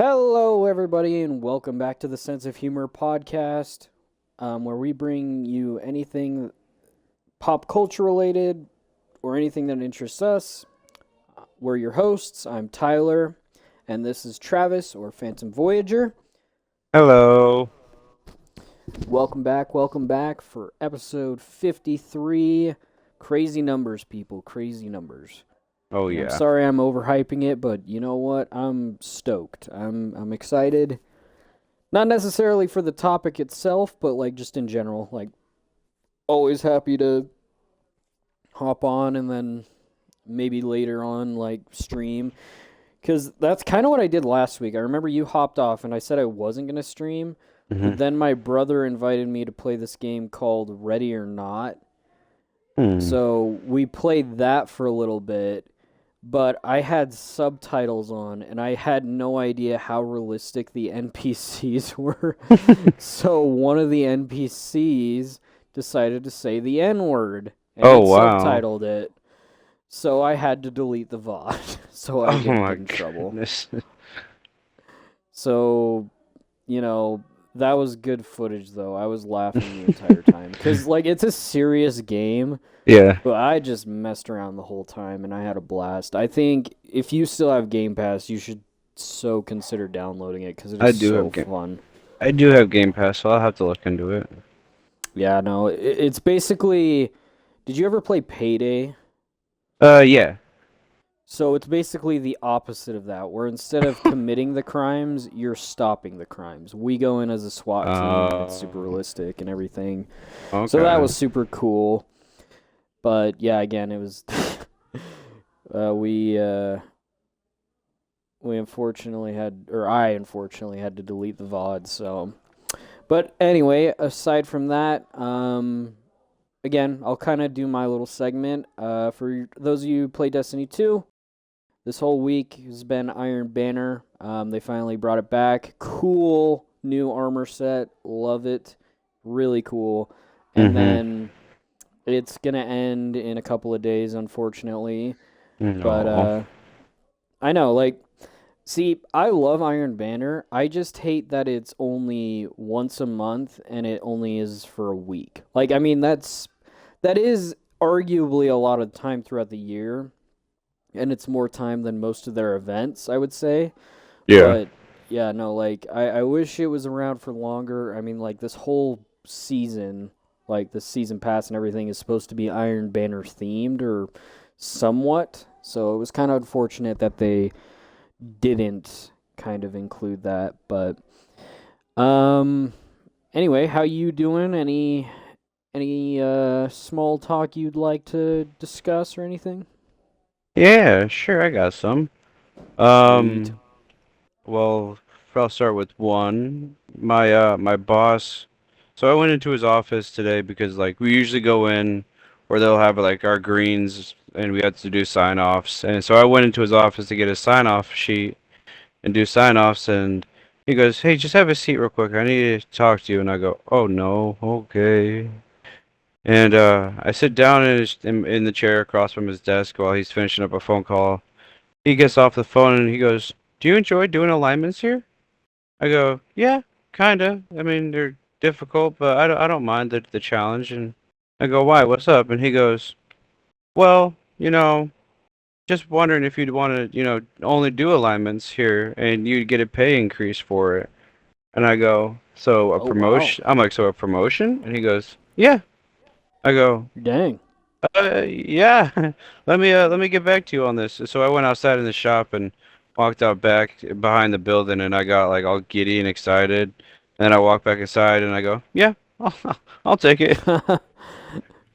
Hello, everybody, and welcome back to the Sense of Humor podcast, where we bring you anything pop culture related or anything that interests us. We're your hosts. I'm Tyler, and this is Travis or Phantom Voyager. Hello. Welcome back for episode 53. Crazy numbers, people, crazy numbers. Oh And I'm yeah. sorry I'm overhyping it, but you know what? I'm stoked. I'm excited. Not necessarily for the topic itself, but like just in general. Like always happy to hop on and then maybe later on like stream cuz that's kind of what I did last week. I remember you hopped off and I said I wasn't going to stream, but hmm then my brother invited me to play this game called Ready or Not. Hmm. So we played that for a little bit, but I had subtitles on and I had no idea how realistic the NPCs were. So one of the NPCs decided to say the N word and Oh it wow. subtitled it. So I had to delete the VOD so I Oh didn't my get in trouble. goodness. So, you know, that was good footage though. I was laughing the entire time cuz like it's a serious game. Yeah, But I just messed around the whole time and I had a blast. I think if you still have Game Pass, you should so consider downloading it because it is I do so have game. fun. I do have Game Pass, so I'll have to look into it. Yeah, no, it's basically. Did you ever play Payday? Yeah. So it's basically the opposite of that, where instead of committing the crimes, you're stopping the crimes. We go in as a SWAT team and it's super Um. realistic and everything. So that Okay. was super cool. But yeah, again, it was. uh, we uh, we unfortunately had, or I unfortunately had to delete the VOD. So, but anyway, aside from that, again, I'll kind of do my little segment. For those of you who play Destiny 2, this whole week has been Iron Banner. They finally brought it back. Cool new armor set. Love it. Really cool. And Mm-hmm. then it's gonna end in a couple of days, unfortunately. But No. I know, like, see, I love Iron Banner. I just hate that it's only once a month and it only is for a week. Like, I mean, that is arguably a lot of time throughout the year, and it's more time than most of their events, I would say. Yeah. But yeah, no, like I wish it was around for longer. I mean, like this whole season, like the season pass and everything is supposed to be Iron Banner themed or somewhat. So it was kind of unfortunate that they didn't kind of include that. But um, anyway, how you doing? Any small talk you'd like to discuss or anything? Yeah. Sure. I got some. Sweet. Um. Well, I'll start with one. My boss. So I went into his office today because like we usually go in where they'll have like our greens and we had to do sign-offs. And so I went into his office to get a sign-off sheet and do sign-offs and he goes, "Hey, just have a seat real quick. I need to talk to you." And I go, "Oh no, okay." And I sit down in the chair across from his desk while he's finishing up a phone call. He gets off the phone and he goes, "Do you enjoy doing alignments here?" I go, yeah, kinda. I mean, they're difficult, but I don't mind the challenge. And I go, why? What's up? And he goes, well, just wondering if you'd want to, only do alignments here and you'd get a pay increase for it. And I go, so a Oh wow. promotion? I'm like, so a promotion? And he goes, yeah. I go, Dang. yeah. Let me get back to you on this. So I went outside in the shop and walked out back behind the building, and I got like all giddy and excited. And I walked back inside, and I go, yeah, I'll, I'll take it.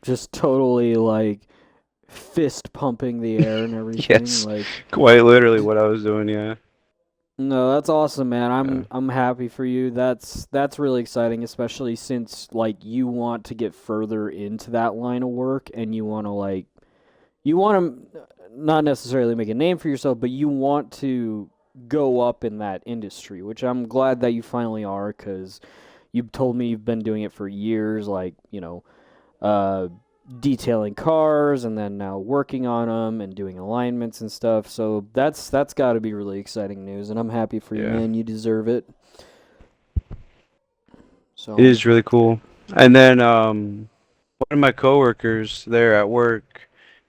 Just totally like fist pumping the air and everything. Yes, Like, quite literally what I was doing. Yeah. no, that's awesome, man. Yeah. I'm happy for you. That's really exciting, especially since like you want to get further into that line of work and you want to not necessarily make a name for yourself, but you want to go up in that industry, which I'm glad that you finally are cuz you've told me you've been doing it for years, like, uh detailing cars and then now working on them and doing alignments and stuff. So that's got to be really exciting news, and I'm happy for you, Yeah. man. You deserve it. It So, is really cool. And then one of my coworkers there at work,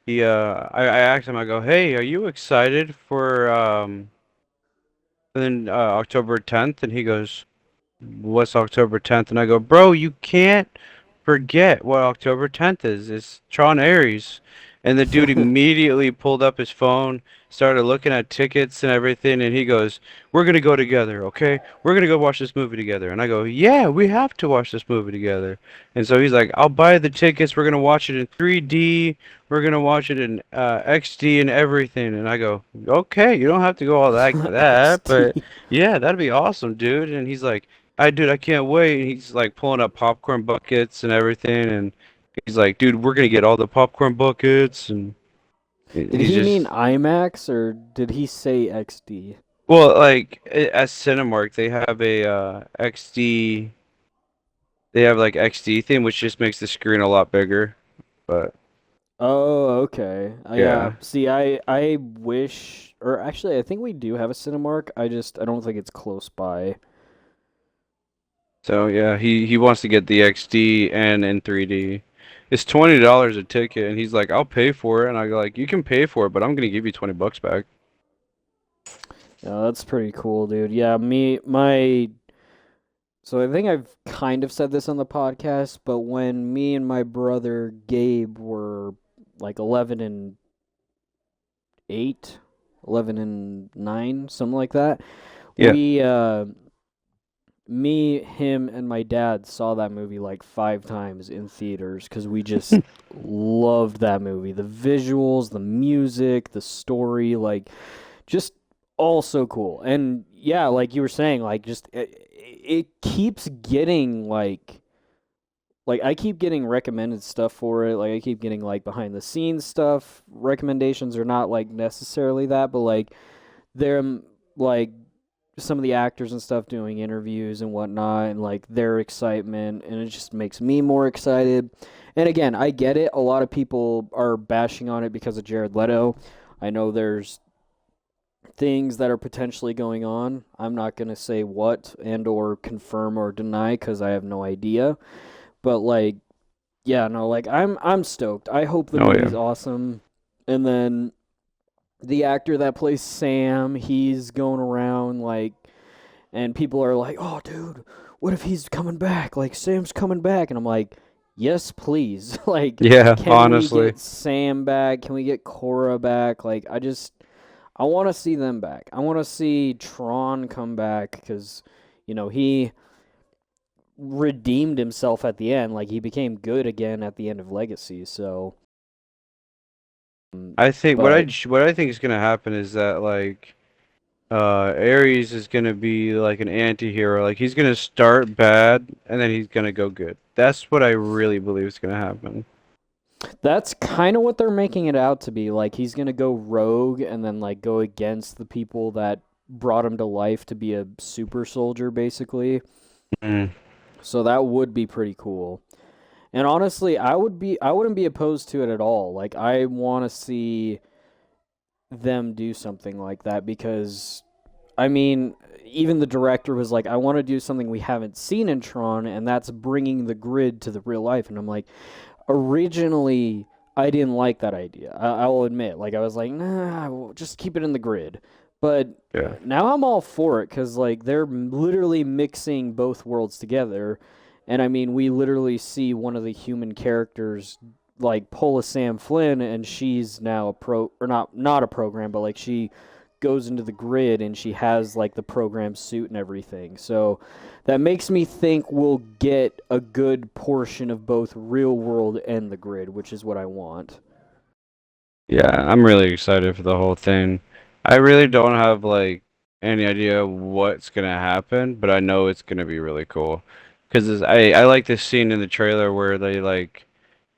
I asked him, I go, "Hey, are you excited for October 10th?" And he goes, "What's October 10th?" And I go, "Bro, you can't forget what October 10th is. It's Tron Ares." And the dude immediately pulled up his phone, started looking at tickets and everything, and he goes, "We're gonna go together, okay? We're gonna go watch this movie together." And I go, "Yeah, we have to watch this movie together." And so he's like, "I'll buy the tickets. We're gonna watch it in 3D. We're gonna watch it in XD and everything." And I go, "Okay, you don't have to go all like that, but XD. yeah, that'd be awesome, dude." And he's like, dude, I can't wait." And he's like pulling up popcorn buckets and everything, and he's like, "Dude, we're gonna get all the popcorn buckets," and Did he's he mean just, IMAX or did he say XD? well, like at Cinemark, they have a XD, they have like XD thing, which just makes the screen a lot bigger. But Oh, okay. Yeah. yeah, See, I wish, or actually, I think we do have a Cinemark. I don't think it's close by. so yeah, he wants to get the XD and in 3D. It's $20 a ticket, and he's like, "I'll pay for it," and I go like, "You can pay for it, but I'm gonna give you 20 bucks back." Yeah, that's pretty cool, dude. Yeah, me, my. So I think I've kind of said this on the podcast, but when me and my brother Gabe were like 11 and 8, 11 and 9, something like that, Yeah. we me, him, and my dad saw that movie like 5 times in theaters because we just loved that movie. The visuals, the music, the story, like just all so cool. And yeah, like you were saying, like just it keeps getting like I keep getting recommended stuff for it. Like I keep getting like behind the scenes stuff. Recommendations are not like necessarily that, but like they're like some of the actors and stuff doing interviews and whatnot and like their excitement, and it just makes me more excited. And again, I get it. A lot of people are bashing on it because of Jared Leto. I know there's things that are potentially going on. I'm not going to say what and or confirm or deny because I have no idea. But like, yeah, no, like I'm stoked. I hope the Oh yeah. movie's awesome. And then the actor that plays Sam, he's going around like, and people are like, "Oh, dude, what if he's coming back? Like Sam's coming back." And I'm like, "Yes, please." Like, Yeah, can we honestly. get Sam back? Can we get Cora back? Like, I want to see them back. I want to see Tron come back because, he redeemed himself at the end. Like, he became good again at the end of Legacy. So, I think but what I think is gonna happen is that like Ares is gonna be like an anti-hero. Like he's gonna start bad and then he's gonna go good. That's what I really believe is gonna happen. that's kind of what they're making it out to be. Like, he's going to go rogue and then, like, go against the people that brought him to life to be a super soldier, basically. Mm. So that would be pretty cool. And honestly, I wouldn't be opposed to it at all. Like I want to see them do something like that because I mean, even the director was like, I want to do something we haven't seen in Tron, and that's bringing the grid to the real life. And I'm like, originally, I didn't like that idea. I will admit, like, I was like, nah, we'll just keep it in the grid. But Yeah. now I'm all for it because, like, they're literally mixing both worlds together. And I mean, we literally see one of the human characters like pull a Sam Flynn, and she's now a pro or not a program, but like she goes into the grid and she has like the program suit and everything. So that makes me think we'll get a good portion of both real world and the grid, which is what I want. Yeah, I'm really excited for the whole thing. I really don't have like any idea what's gonna happen, but I know it's gonna be really cool. Because I like this scene in the trailer where they like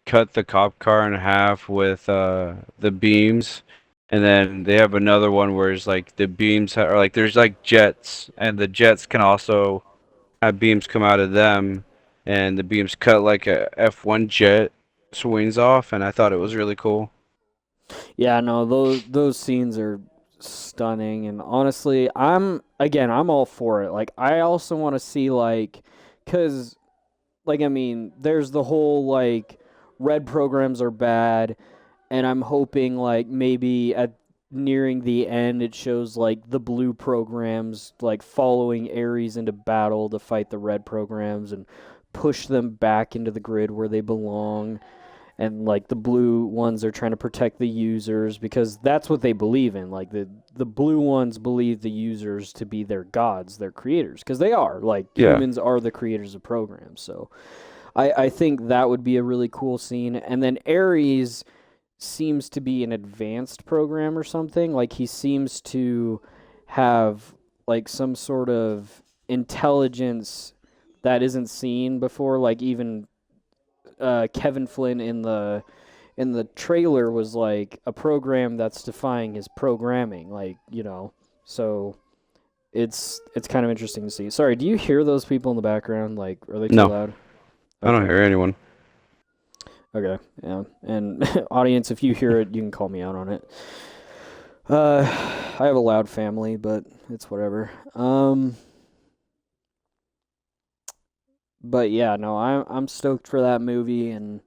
cut the cop car in half with the beams, and then they have another one where it's like the beams are like there's like jets, and the jets can also have beams come out of them, and the beams cut like a F1 jet. swings off, and I thought it was really cool. Yeah, no, those scenes are stunning, and honestly, I'm all for it. Like, I also want to see like, cause like I mean, there's the whole like red programs are bad, and I'm hoping like maybe at nearing the end it shows like the blue programs like following Ares into battle to fight the red programs and push them back into the grid where they belong, and like the blue ones are trying to protect the users because that's what they believe in. Like the blue ones believe the users to be their gods, their creators, because they are. Like Yeah. humans are the creators of programs. So I think that would be a really cool scene. And then Ares seems to be an advanced program or something. Like he seems to have like some sort of intelligence that isn't seen before. Like even Kevin Flynn in the trailer was like a program that's defying his programming, like So it's kind of interesting to see. Sorry, do you hear those people in the background? Like, are they too No, loud? I don't Okay, hear anyone. okay, yeah. And audience, if you hear it, you can call me out on it. I have a loud family, but it's whatever. But yeah, no, I'm stoked for that movie, and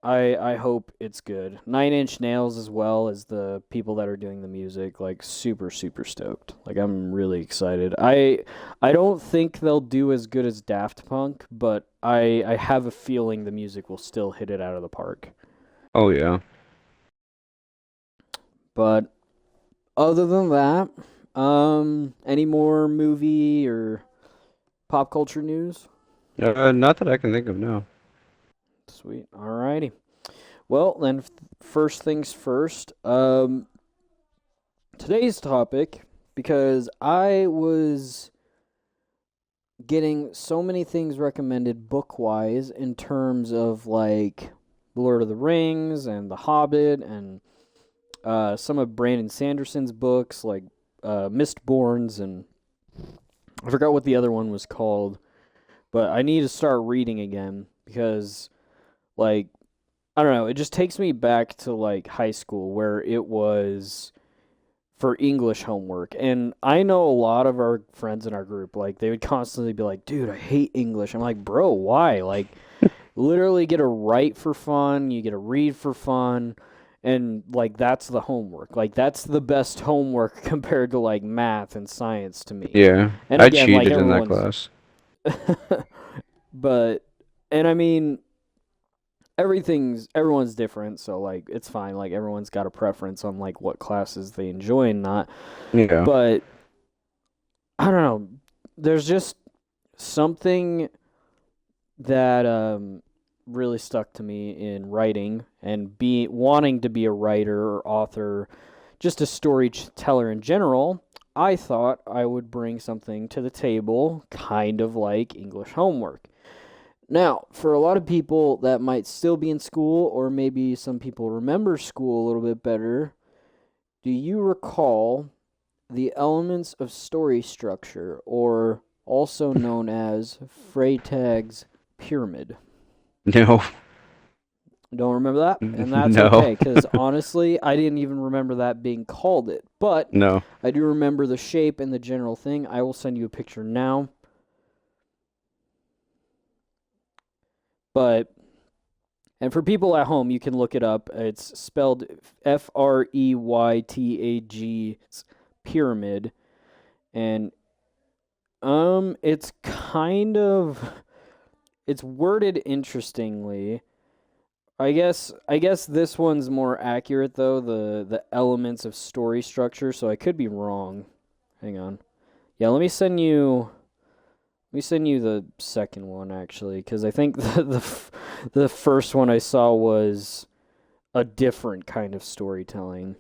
I hope it's good. Nine Inch Nails as well as the people that are doing the music, like super stoked. Like I'm really excited. I don't think they'll do as good as Daft Punk, but I have a feeling the music will still hit it out of the park. Oh yeah. But other than that, any more movie or pop culture news? Not that I can think of now. Sweet. Alrighty. Well, then first things first. Today's topic, because I was getting so many things recommended book wise in terms of like Lord of the Rings and The Hobbit and some of Brandon Sanderson's books like Mistborns, and I forgot what the other one was called, but I need to start reading again because like I don't know, it just takes me back to like high school where it was for English homework. And I know a lot of our friends in our group, like they would constantly be like, "Dude, I hate English." I'm like, "Bro, why?" Like literally get to write for fun, you get to read for fun, and like that's the homework. Like that's the best homework compared to like math and science to me. Yeah, And I again, like cheated in that everyone's class. but and I mean everyone's different, so like it's fine. Like everyone's got a preference on like what classes they enjoy and not. Yeah. But I don't know. There's just something that really stuck to me in writing and be wanting to be a writer or author, just a storyteller in general. I thought I would bring something to the table, kind of like English homework. Now, for a lot of people that might still be in school, or maybe some people remember school a little bit better, do you recall the elements of story structure, or also known as Freytag's pyramid? No. Don't remember that? And that's No. okay, because honestly, I didn't even remember that being called it. But No. I do remember the shape and the general thing. I will send you a picture now. But and for people at home, you can look it up. It's spelled Freytag pyramid, and it's kind of it's worded interestingly. I guess this one's more accurate though, the elements of story structure, so I could be wrong. Hang on. Yeah, let me send you the second one actually, cuz I think the first one I saw was a different kind of storytelling.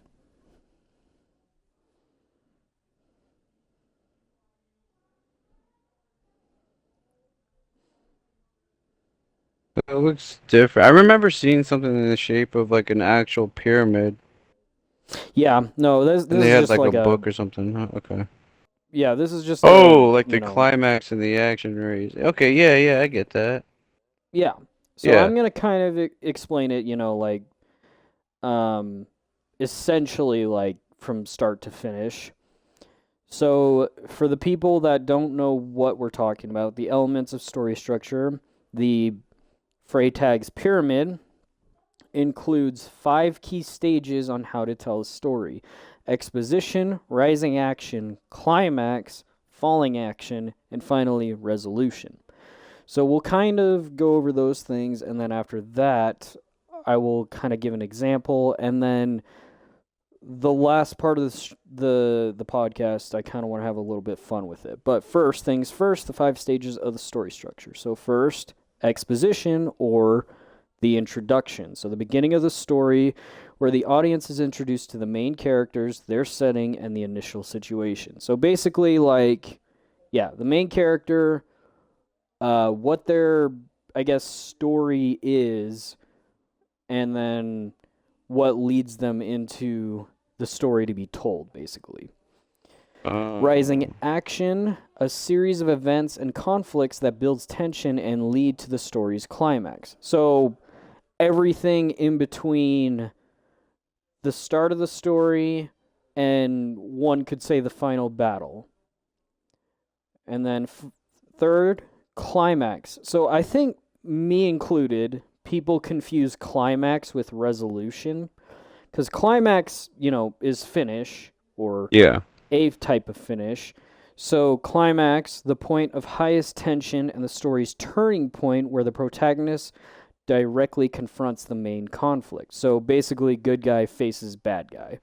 It looks different. I remember seeing something in the shape of like an actual pyramid, Yeah, no, and this they is had just like a like a book or something. Huh, okay. yeah, this is just a, Oh, like you the know, climax and the action race. Okay, yeah, yeah, I get that. yeah. So Yeah. I'm gonna kind of explain it, like um, essentially like from start to finish. So for the people that don't know what we're talking about, the elements of story structure, the Freytag's pyramid includes 5 key stages on how to tell a story: exposition, rising action, climax, falling action, and finally resolution. So we'll kind of go over those things, and then after that, I will kind of give an example, and then the last part of the podcast, I kind of want to have a little bit fun with it. But first things first, the 5 stages of the story structure. So first, exposition, or the introduction. So the beginning of the story, where the audience is introduced to the main characters, their setting, and the initial situation. So basically, like, yeah, the main character, what their, I guess, story is, and then what leads them into the story to be told, basically. Rising action, a series of events and conflicts that builds tension and lead to the story's climax. So everything in between the start of the story and one could say the final battle. And then third, climax. So I think, me included, people confuse climax with resolution, because climax, is finish, or Yeah. a type of finish. So climax, the point of highest tension and the story's turning point, where the protagonist directly confronts the main conflict. So basically, good guy faces bad guy.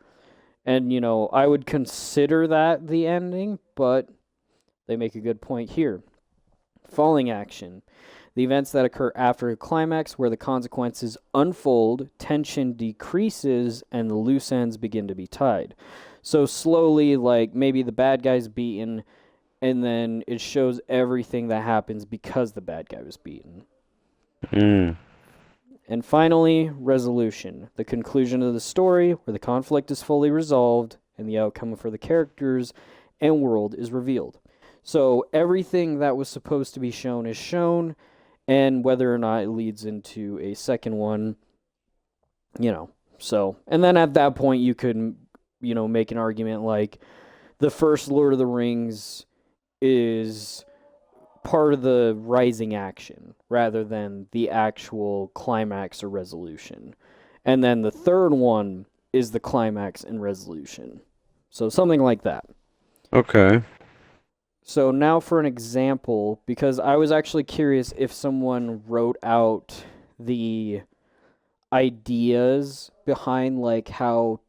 And, I would consider that the ending, but they make a good point here. Falling action, the events that occur after a climax, where the consequences unfold, tension decreases, and the loose ends begin to be tied. So slowly, like, maybe the bad guy's beaten, and then it shows everything that happens because the bad guy was beaten. Mm. And finally, resolution, the conclusion of the story, where the conflict is fully resolved and the outcome for the characters and world is revealed. So everything that was supposed to be shown is shown, and whether or not it leads into a second one, So, and then at that point, you could, make an argument like the first Lord of the Rings is part of the rising action rather than the actual climax or resolution. And then the third one is the climax and resolution. So something like that. Okay. So now for an example, because I was actually curious if someone wrote out the ideas behind like how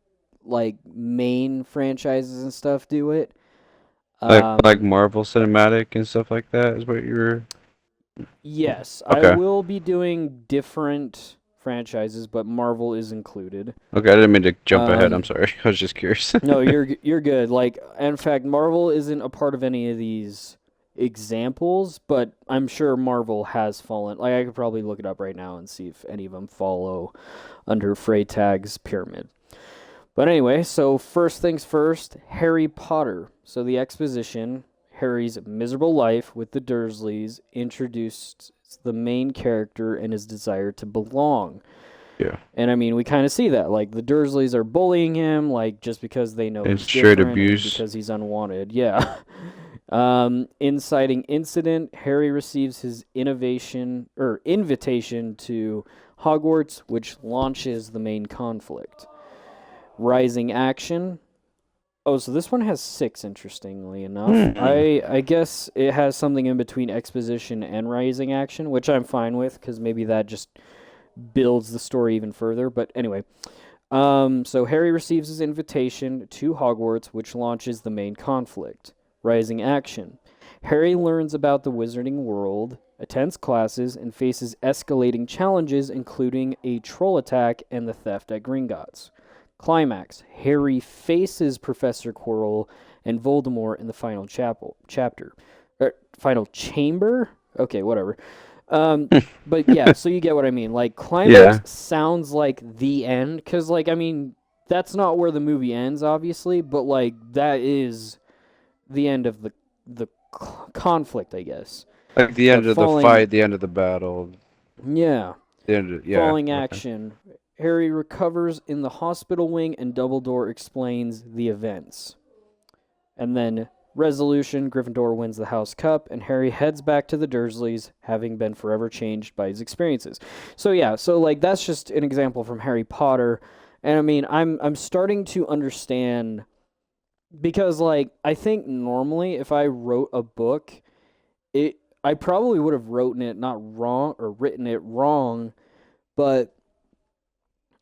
like main franchises and stuff do it. Like Marvel Cinematic and stuff like that is what you're. Yes, I Okay. will be doing different franchises, but Marvel is included. Okay, I didn't mean to jump ahead. I'm Um, sorry. I was just curious. no, you're good. Like, in fact, Marvel isn't a part of any of these examples, but I'm sure Marvel has fallen. Like, I could probably look it up right now and see if any of them follow under Freytag's pyramid. But anyway, so first things first, Harry Potter. So the exposition, Harry's miserable life with the Dursleys, introduced the main character and his desire to belong. Yeah. And I mean, we kind of see that. Like, the Dursleys are bullying him, like, just because they know And he's straight different and abuse. because he's unwanted. Yeah. Inciting incident, Harry receives his invitation to Hogwarts, which launches the main conflict. Rising action. Oh, so this one has 6, interestingly enough. I guess it has something in between exposition and rising action, which I'm fine with, because maybe that just builds the story even further. But anyway, so Harry receives his invitation to Hogwarts, which launches the main conflict. Rising action. Harry learns about the wizarding world, attends classes, and faces escalating challenges, including a troll attack and the theft at Gringotts. Climax. Harry faces Professor Quirrell and Voldemort in the final chapter. Final chamber? Okay, whatever. But yeah, so you get what I mean. Like, climax sounds like the end, because, like, I mean, that's not where the movie ends, obviously, but, like, that is the end of the conflict, I guess. Like the end But of the falling, fight, the end of the battle. yeah. Yeah. Following Okay. action, Harry recovers in the hospital wing and Dumbledore explains the events. And then resolution, Gryffindor wins the House Cup, and Harry heads back to the Dursleys, having been forever changed by his experiences. So yeah, so like that's just an example from Harry Potter. And I mean, I'm starting to understand because like I think normally if I wrote a book, it I probably would have written it not wrong or written it wrong, but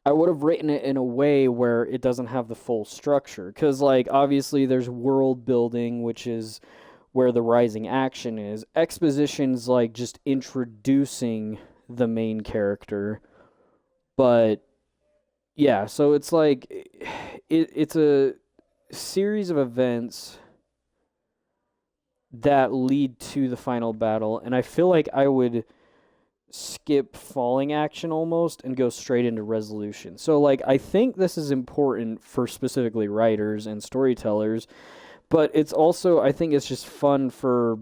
I would have written it in a way where it doesn't have the full structure. Because, like, obviously, there's world building, which is where the rising action is. Exposition's like just introducing the main character. But, yeah, so it's like, it's a series of events that lead to the final battle. And I feel like I would skip falling action almost and go straight into resolution. So like I think this is important for specifically writers and storytellers, but it's also I think it's just fun for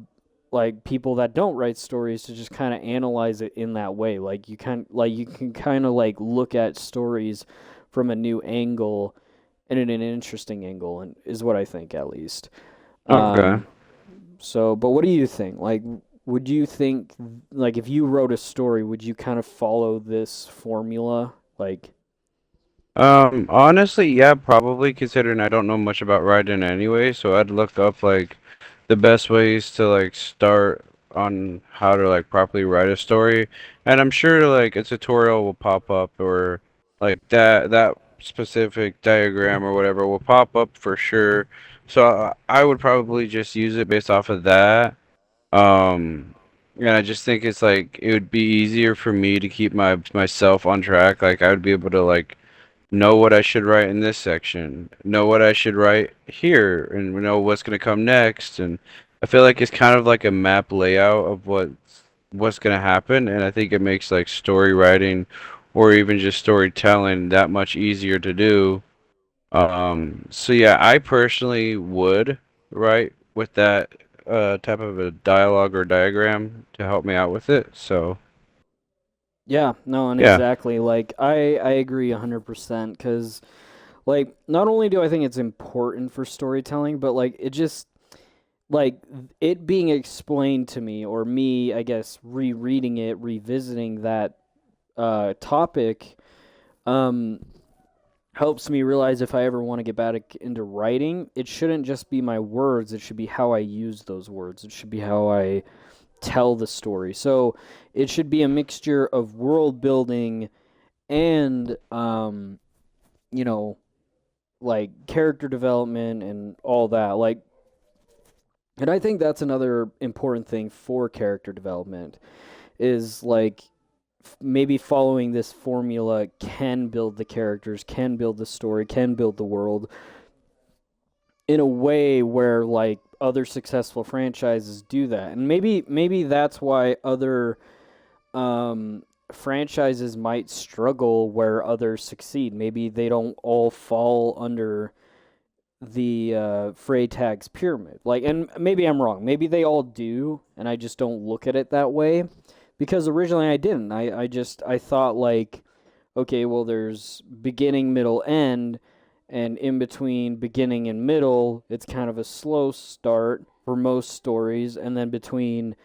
like people that don't write stories to just kind of analyze it in that way. You can kind of like look at stories from a new angle and in an interesting angle and is what I think at least. Okay. Um so, but what do you think? Like, would you think, like, if you wrote a story, would you kind of follow this formula? Like, Honestly, yeah, probably considering I don't know much about writing anyway, so I'd look up like the best ways to like start on how to like properly write a story. And I'm sure like a tutorial will pop up or like that specific diagram or whatever will pop up for sure. So I would probably just use it based off of that. Um, and I just think it's like it would be easier for me to keep myself on track. Like I would be able to like know what I should write in this section, know what I should write here, and know what's going to come next. And I feel like it's kind of like a map layout of what's going to happen, and I think it makes like story writing or even just storytelling that much easier to do. So yeah, I personally would write with that type of a dialogue or diagram to help me out with it. So yeah, no, and yeah. exactly. Like, I agree 100% because, like, not only do I think it's important for storytelling, but, like, it just, like, it being explained to me, or me, I guess, rereading it, revisiting that topic, um, helps me realize if I ever want to get back into writing, it shouldn't just be my words, it should be how I use those words. It should be how I tell the story. So it should be a mixture of world building and you know, like character development and all that. Like and I think that's another important thing for character development is like maybe following this formula can build the characters, can build the story, can build the world in a way where like other successful franchises do that. And maybe that's why other franchises might struggle where others succeed. Maybe they don't all fall under the Freytag's pyramid. Like, and maybe I'm wrong. Maybe they all do, and I just don't look at it that way. Because originally I didn't. I thought like, okay, well, there's beginning, middle, end, and in between beginning and middle, it's kind of a slow start for most stories, and then between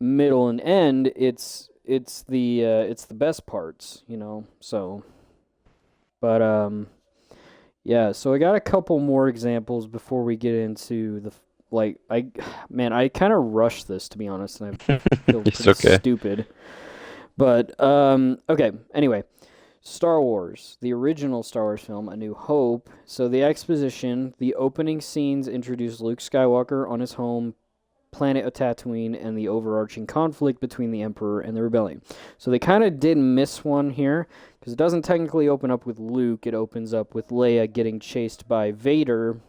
middle and end, it's the best parts, you know. So, but yeah. So I got a couple more examples before we get into the like I man I kind of rushed this to be honest, and I feel It's pretty okay. stupid. But okay. Anyway, Star Wars, the original Star Wars film, A New Hope. So the exposition, the opening scenes introduce Luke Skywalker on his home planet of Tatooine and the overarching conflict between the Emperor and the Rebellion. So they kind of did miss one here because it doesn't technically open up with Luke. It opens up with Leia getting chased by Vader,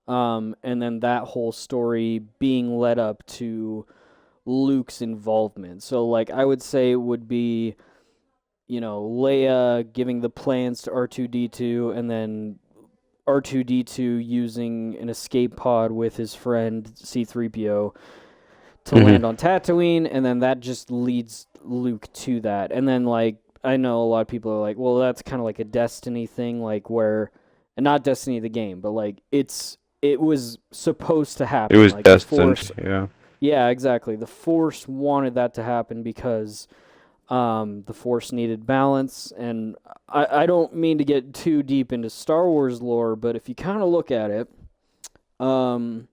and then that whole story being led up to Luke's involvement. So like I would say it would be Leia giving the plans to R2D2 and then R2D2 using an escape pod with his friend C3PO to land on Tatooine, and then that just leads Luke to that. And then, like, I know a lot of people are like, well, that's kind of like a Destiny thing, like where, and not Destiny the game, but like it was supposed to It happen. was Like the destined. Force, Yeah. yeah, exactly. The Force wanted that to happen because the Force needed balance. And I don't mean to get too deep into Star Wars lore, but if you kind of look at it, in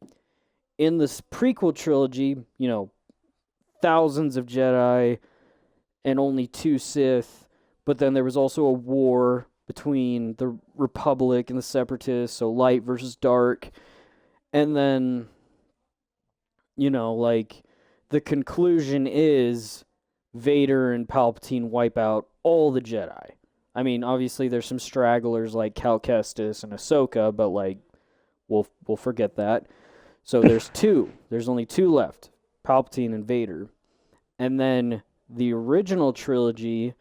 this prequel trilogy, thousands of Jedi and only 2 Sith, but then there was also a war between the Republic and the Separatists, so light versus dark. And then, like, the conclusion is Vader and Palpatine wipe out all the Jedi. I mean, obviously there's some stragglers like Cal Kestis and Ahsoka, but like we'll forget that. So there's only 2 left, Palpatine and Vader. And then the original trilogy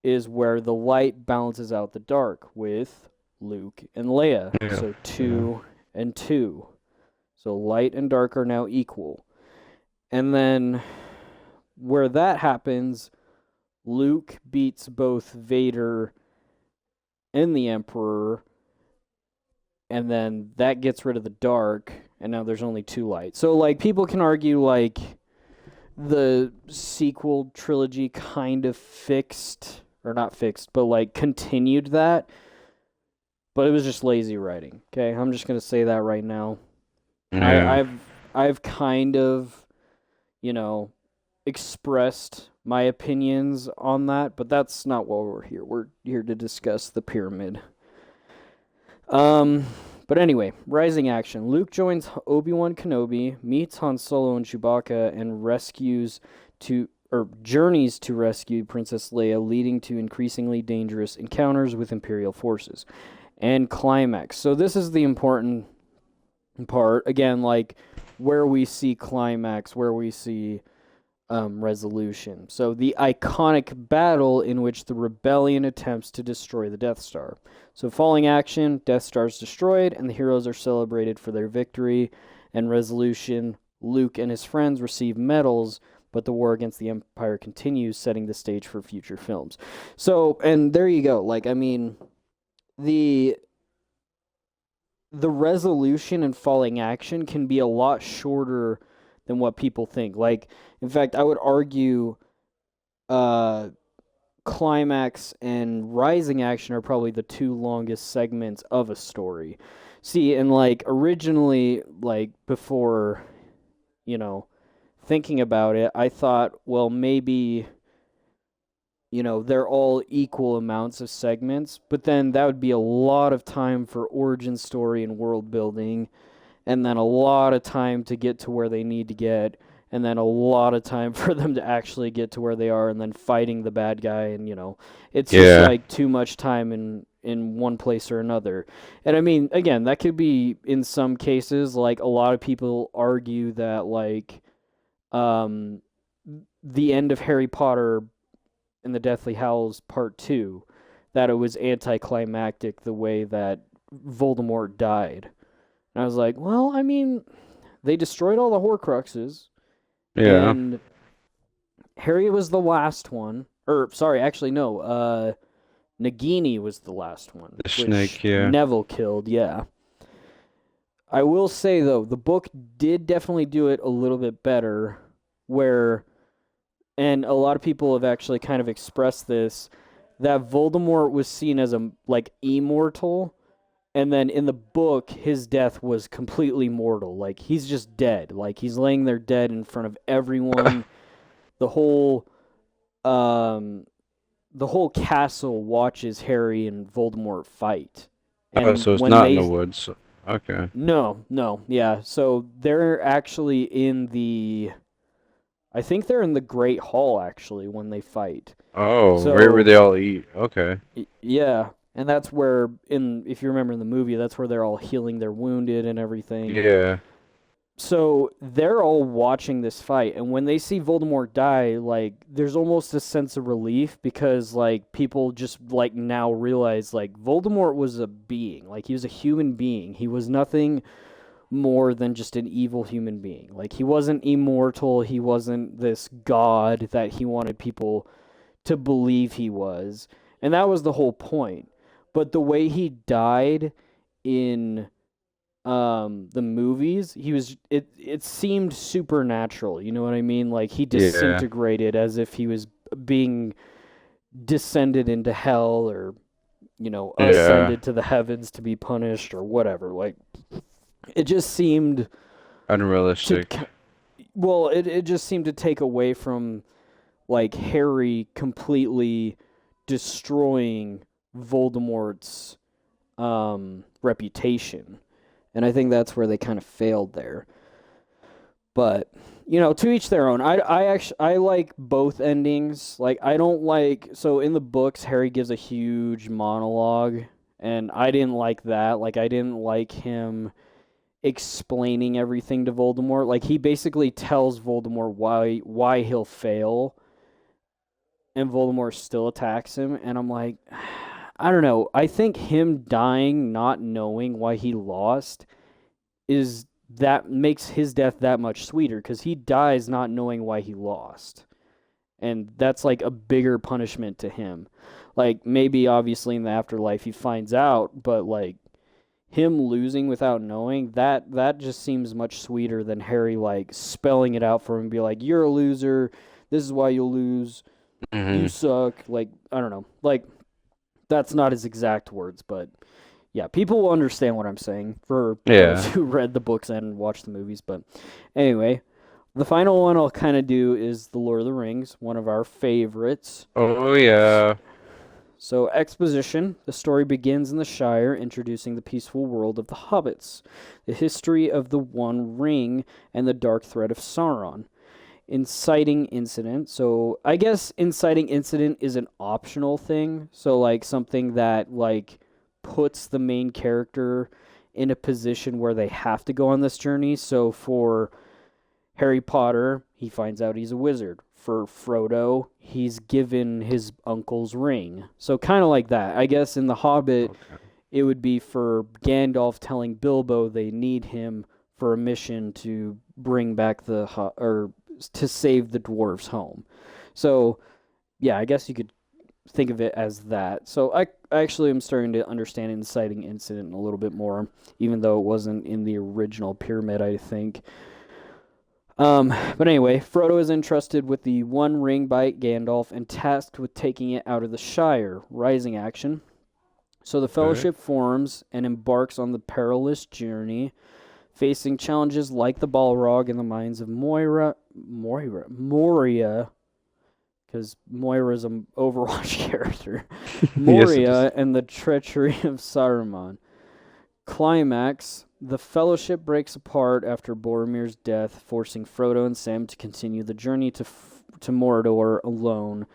is where the light balances out the dark with Luke and Leia. Yeah. So 2 and 2. So light and dark are now equal. And then where that happens, Luke beats both Vader and the Emperor, and then that gets rid of the dark, and now there's only 2 lights. So, like, people can argue, like, the sequel trilogy kind of fixed, or not fixed, but, like, continued that, but it was just lazy writing, okay? I'm just going to say that right now. Yeah. I've kind of, expressed my opinions on that, but that's not why we're here. We're here to discuss the pyramid. But anyway, rising action. Luke joins Obi-Wan Kenobi, meets Han Solo and Chewbacca, and journeys to rescue Princess Leia, leading to increasingly dangerous encounters with Imperial forces. And climax. So this is the important part. Again, like where we see climax, where we see resolution. So the iconic battle in which the rebellion attempts to destroy the Death Star. So falling action, Death Star is destroyed, and the heroes are celebrated for their victory and resolution. Luke and his friends receive medals, but the war against the Empire continues, setting the stage for future films. So, and there you go. Like, I mean, the resolution and falling action can be a lot shorter than what people think. Like, in fact, I would argue climax and rising action are probably the 2 longest segments of a story. See, and like originally, like before, thinking about it, I thought, well, maybe, they're all equal amounts of segments, but then that would be a lot of time for origin story and world building, and then a lot of time to get to where they need to get, and then a lot of time for them to actually get to where they are, and then fighting the bad guy, and, it's just like too much time in one place or another. And I mean, again, that could be in some cases, like a lot of people argue that, like, the end of Harry Potter and the Deathly Hallows Part 2, that it was anticlimactic the way that Voldemort died. And I was like, well, I mean, they destroyed all the Horcruxes. Yeah. And Harry was the last one. Or, sorry, actually, no. Nagini was the last one. The snake, yeah. Neville killed, yeah. I will say, though, the book did definitely do it a little bit better, where, and a lot of people have actually kind of expressed this, that Voldemort was seen as immortal, and then in the book, his death was completely mortal. Like, he's just dead. Like, he's laying there dead in front of everyone. The whole castle watches Harry and Voldemort fight. And so it's not in the woods. Okay. No, yeah. So they're actually I think they're in the Great Hall, actually, when they fight. Oh, right where they all eat. Okay. Yeah, and that's where, if you remember in the movie, that's where they're all healing their wounded and everything. Yeah. So they're all watching this fight, and when they see Voldemort die, like, there's almost a sense of relief, because, like, people just, like, now realize, like, Voldemort was a being. Like, he was a human being. He was nothing more than just an evil human being. Like, he wasn't immortal, he wasn't this god that he wanted people to believe he was. And that was the whole point. But the way he died in the movies, it seemed supernatural, you know what I mean? Like, he Yeah. disintegrated as if he was being descended into hell, or Yeah. ascended to the heavens to be punished or whatever. Like, it just seemed to Unrealistic. it just seemed to take away from, like, Harry completely destroying Voldemort's reputation. And I think that's where they kind of failed there. But to each their own. I like both endings. Like, I don't like, so in the books Harry gives a huge monologue, and I didn't like that. Like, I didn't like him explaining everything to Voldemort. Like, he basically tells Voldemort why he'll fail, and Voldemort still attacks him, and I'm like, I don't know. I think him dying not knowing why he lost is that makes his death that much sweeter, because he dies not knowing why he lost. And that's like a bigger punishment to him. Like, maybe obviously in the afterlife he finds out, but like, him losing without knowing, that just seems much sweeter than Harry like spelling it out for him and be like, "You're a loser. This is why you'll lose. You Hmm. suck." Like, I don't know. Like, that's not his exact words, but yeah, people will understand what I'm saying for those Yeah. who read the books and watched the movies. But anyway, the final one I'll kind of do is The Lord of the Rings, one of our favorites. Oh yeah. So, exposition. The story begins in the Shire, introducing the peaceful world of the hobbits, the history of the One Ring, and the dark threat of Sauron. Inciting incident. So, I guess inciting incident is an optional thing. So, like, something that, like, puts the main character in a position where they have to go on this journey. So, for Harry Potter, he finds out he's a wizard. For Frodo, he's given his uncle's ring. So, kind of like that. I guess in The Hobbit, Okay. it would be for Gandalf telling Bilbo they need him for a mission to bring back or to save the dwarves home. So, yeah, I guess you could think of it as that. So, I actually am starting to understand inciting incident a little bit more, even though it wasn't in the original pyramid, I think. But anyway, Frodo is entrusted with the One Ring by Gandalf and tasked with taking it out of the Shire. Rising action. So the Okay. Fellowship forms and embarks on the perilous journey, facing challenges like the Balrog in the mines of Moria, because Moira's an Overwatch character, Yes, it is. Moria, and the treachery of Saruman. Climax. The Fellowship breaks apart after Boromir's death, forcing Frodo and Sam to continue the journey to Mordor alone,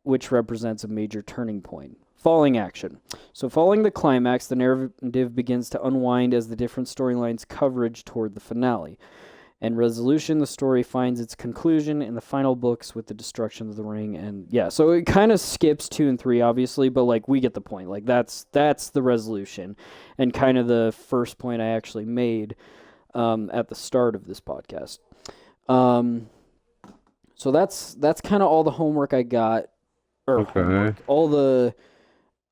which represents a major turning point. Falling action. So, following the climax, the narrative begins to unwind as the different storylines converge toward the finale. And resolution, the story finds its conclusion in the final books with the destruction of the ring. And yeah, so it kind of skips 2 and 3, obviously, but like, we get the point. Like, that's the resolution, and kind of the first point I actually made at the start of this podcast. Um, so that's kind of all the homework I got, or Okay. homework, all the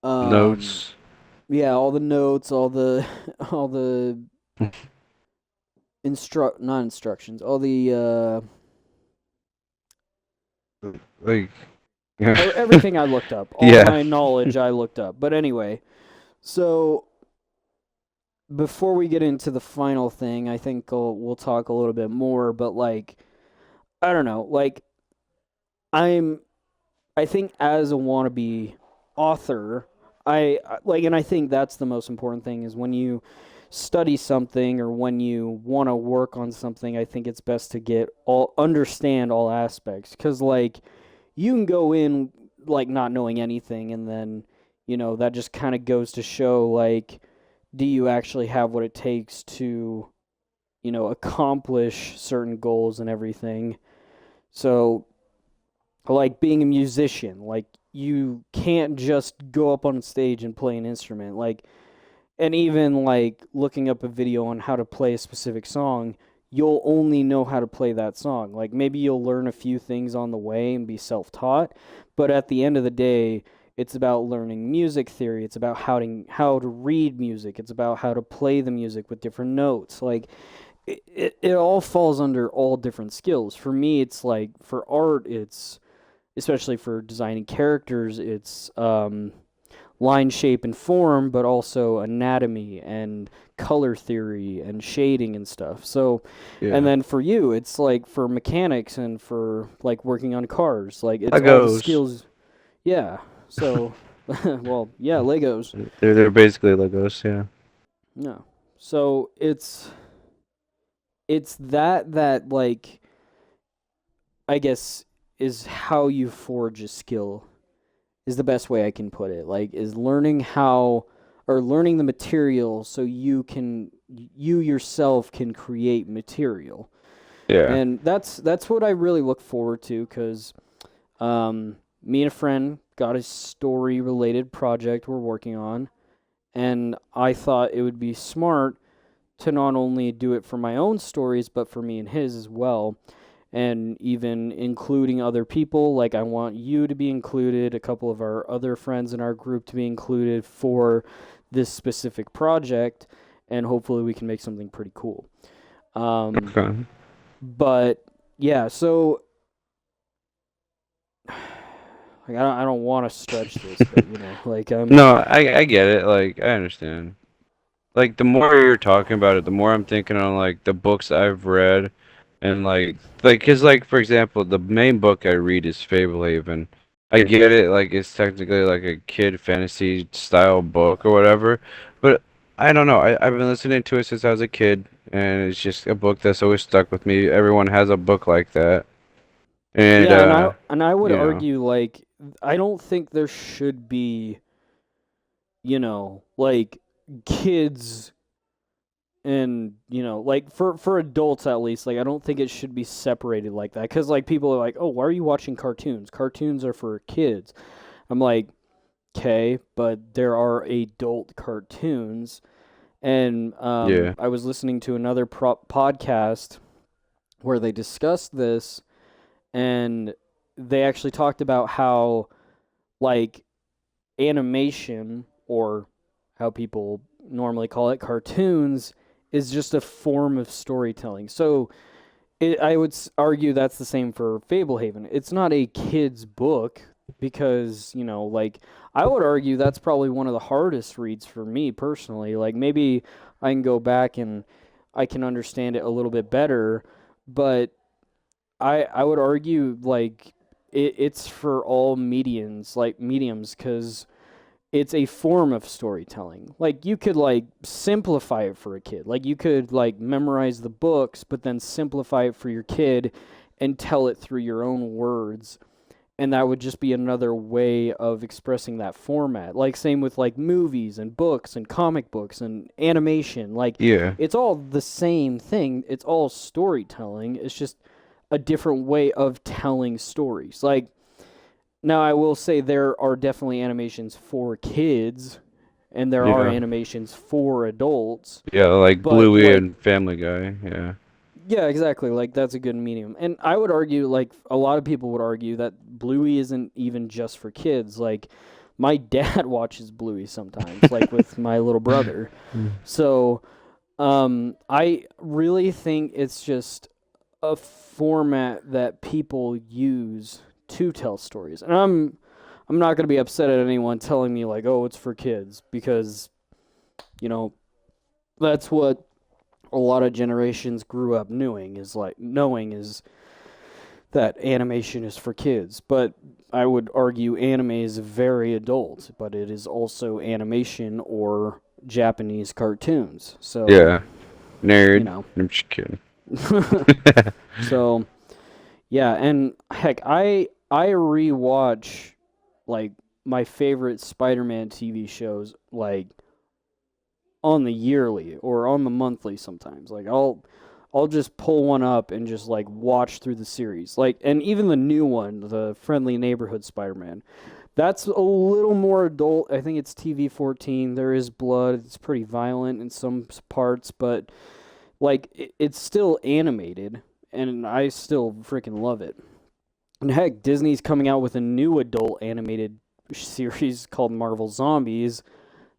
um, Notes. yeah, all the notes, all the all the not instructions, all the Like, yeah. everything I looked up, all Yeah. my knowledge I looked up. But anyway, so before we get into the final thing, I think we'll talk a little bit more. But like, I don't know, like, I'm I think as a wannabe author, like, and I think that's the most important thing is when you study something or when you want to work on something, I think it's best to understand all aspects, cuz like, you can go in like not knowing anything, and then that just kind of goes to show, like, do you actually have what it takes to accomplish certain goals and everything. So, like, being a musician, like, you can't just go up on stage and play an instrument. Like, and even like looking up a video on how to play a specific song, you'll only know how to play that song. Like maybe you'll learn a few things on the way and be self-taught, but at the end of the day, it's about learning music theory. It's about how to read music. It's about how to play the music with different notes. Like it all falls under all different skills. For me, it's like for art, it's especially for designing characters, it's line, shape, and form, but also anatomy and color theory and shading and stuff. So, and Yeah. then for you, it's like for mechanics and for like working on cars, like it's all the Legos. skills. Yeah. So, well, yeah, Legos. They're basically Legos. Yeah. No. So it's that like I guess is how you forge a skill is the best way I can put it. Like is learning how or learning the material so you yourself can create material. Yeah. And that's what I really look forward to cuz me and a friend got a story related project we're working on, and I thought it would be smart to not only do it for my own stories but for me and his as well, and even including other people. Like I want you to be included, a couple of our other friends in our group to be included for this specific project, and hopefully we can make something pretty cool. Um, Okay. but yeah, so like I don't want to stretch this, but like No, I get it. Like I understand. Like the more you're talking about it, the more I'm thinking on like the books I've read, and like cause like for example, the main book I read is Fablehaven. I get it, like it's technically like a kid fantasy style book or whatever, but I don't know. I've been listening to it since I was a kid, and it's just a book that's always stuck with me. Everyone has a book like that, and yeah, and I would you know, argue like I don't think there should be, like kids and like for adults at least, like I don't think it should be separated like that because like people are like, oh, why are you watching cartoons are for kids. I'm like, okay, but there are adult cartoons. And yeah, I was listening to another podcast where they discussed this, and they actually talked about how like animation, or how people normally call it cartoons, is just a form of storytelling. So I would argue that's the same for Fablehaven. It's not a kid's book because, like, I would argue that's probably one of the hardest reads for me personally. Like, maybe I can go back and I can understand it a little bit better, but I would argue, like, it's for all mediums, because it's a form of storytelling. Like you could like simplify it for a kid. Like you could like memorize the books, but then simplify it for your kid and tell it through your own words. And that would just be another way of expressing that format. Like same with like movies and books and comic books and animation. Like yeah, it's all the same thing. It's all storytelling. It's just a different way of telling stories. Like now, I will say there are definitely animations for kids, and there are yeah, animations for adults. yeah, like But Bluey like, and Family Guy. Yeah, yeah, exactly. Like that's a good medium. And I would argue, like a lot of people would argue, that Bluey isn't even just for kids. Like my dad watches Bluey sometimes, like with my little brother. Mm. So, I really think it's just a format that people use to tell stories. And I'm not going to be upset at anyone telling me like, "Oh, it's for kids," because, you know, that's what a lot of generations grew up knowing is that animation is for kids. But I would argue anime is very adult, but it is also animation or Japanese cartoons. So, yeah, you nerd. know. I'm just kidding. So, yeah, and heck, I rewatch like my favorite Spider-Man TV shows like on the yearly or on the monthly sometimes. Like I'll just pull one up and just like watch through the series. Like, and even the new one, the Friendly Neighborhood Spider-Man. That's a little more adult. I think it's TV-14. There is blood. It's pretty violent in some parts, but like it's still animated, and I still freaking love it. And heck, Disney's coming out with a new adult animated series called Marvel Zombies.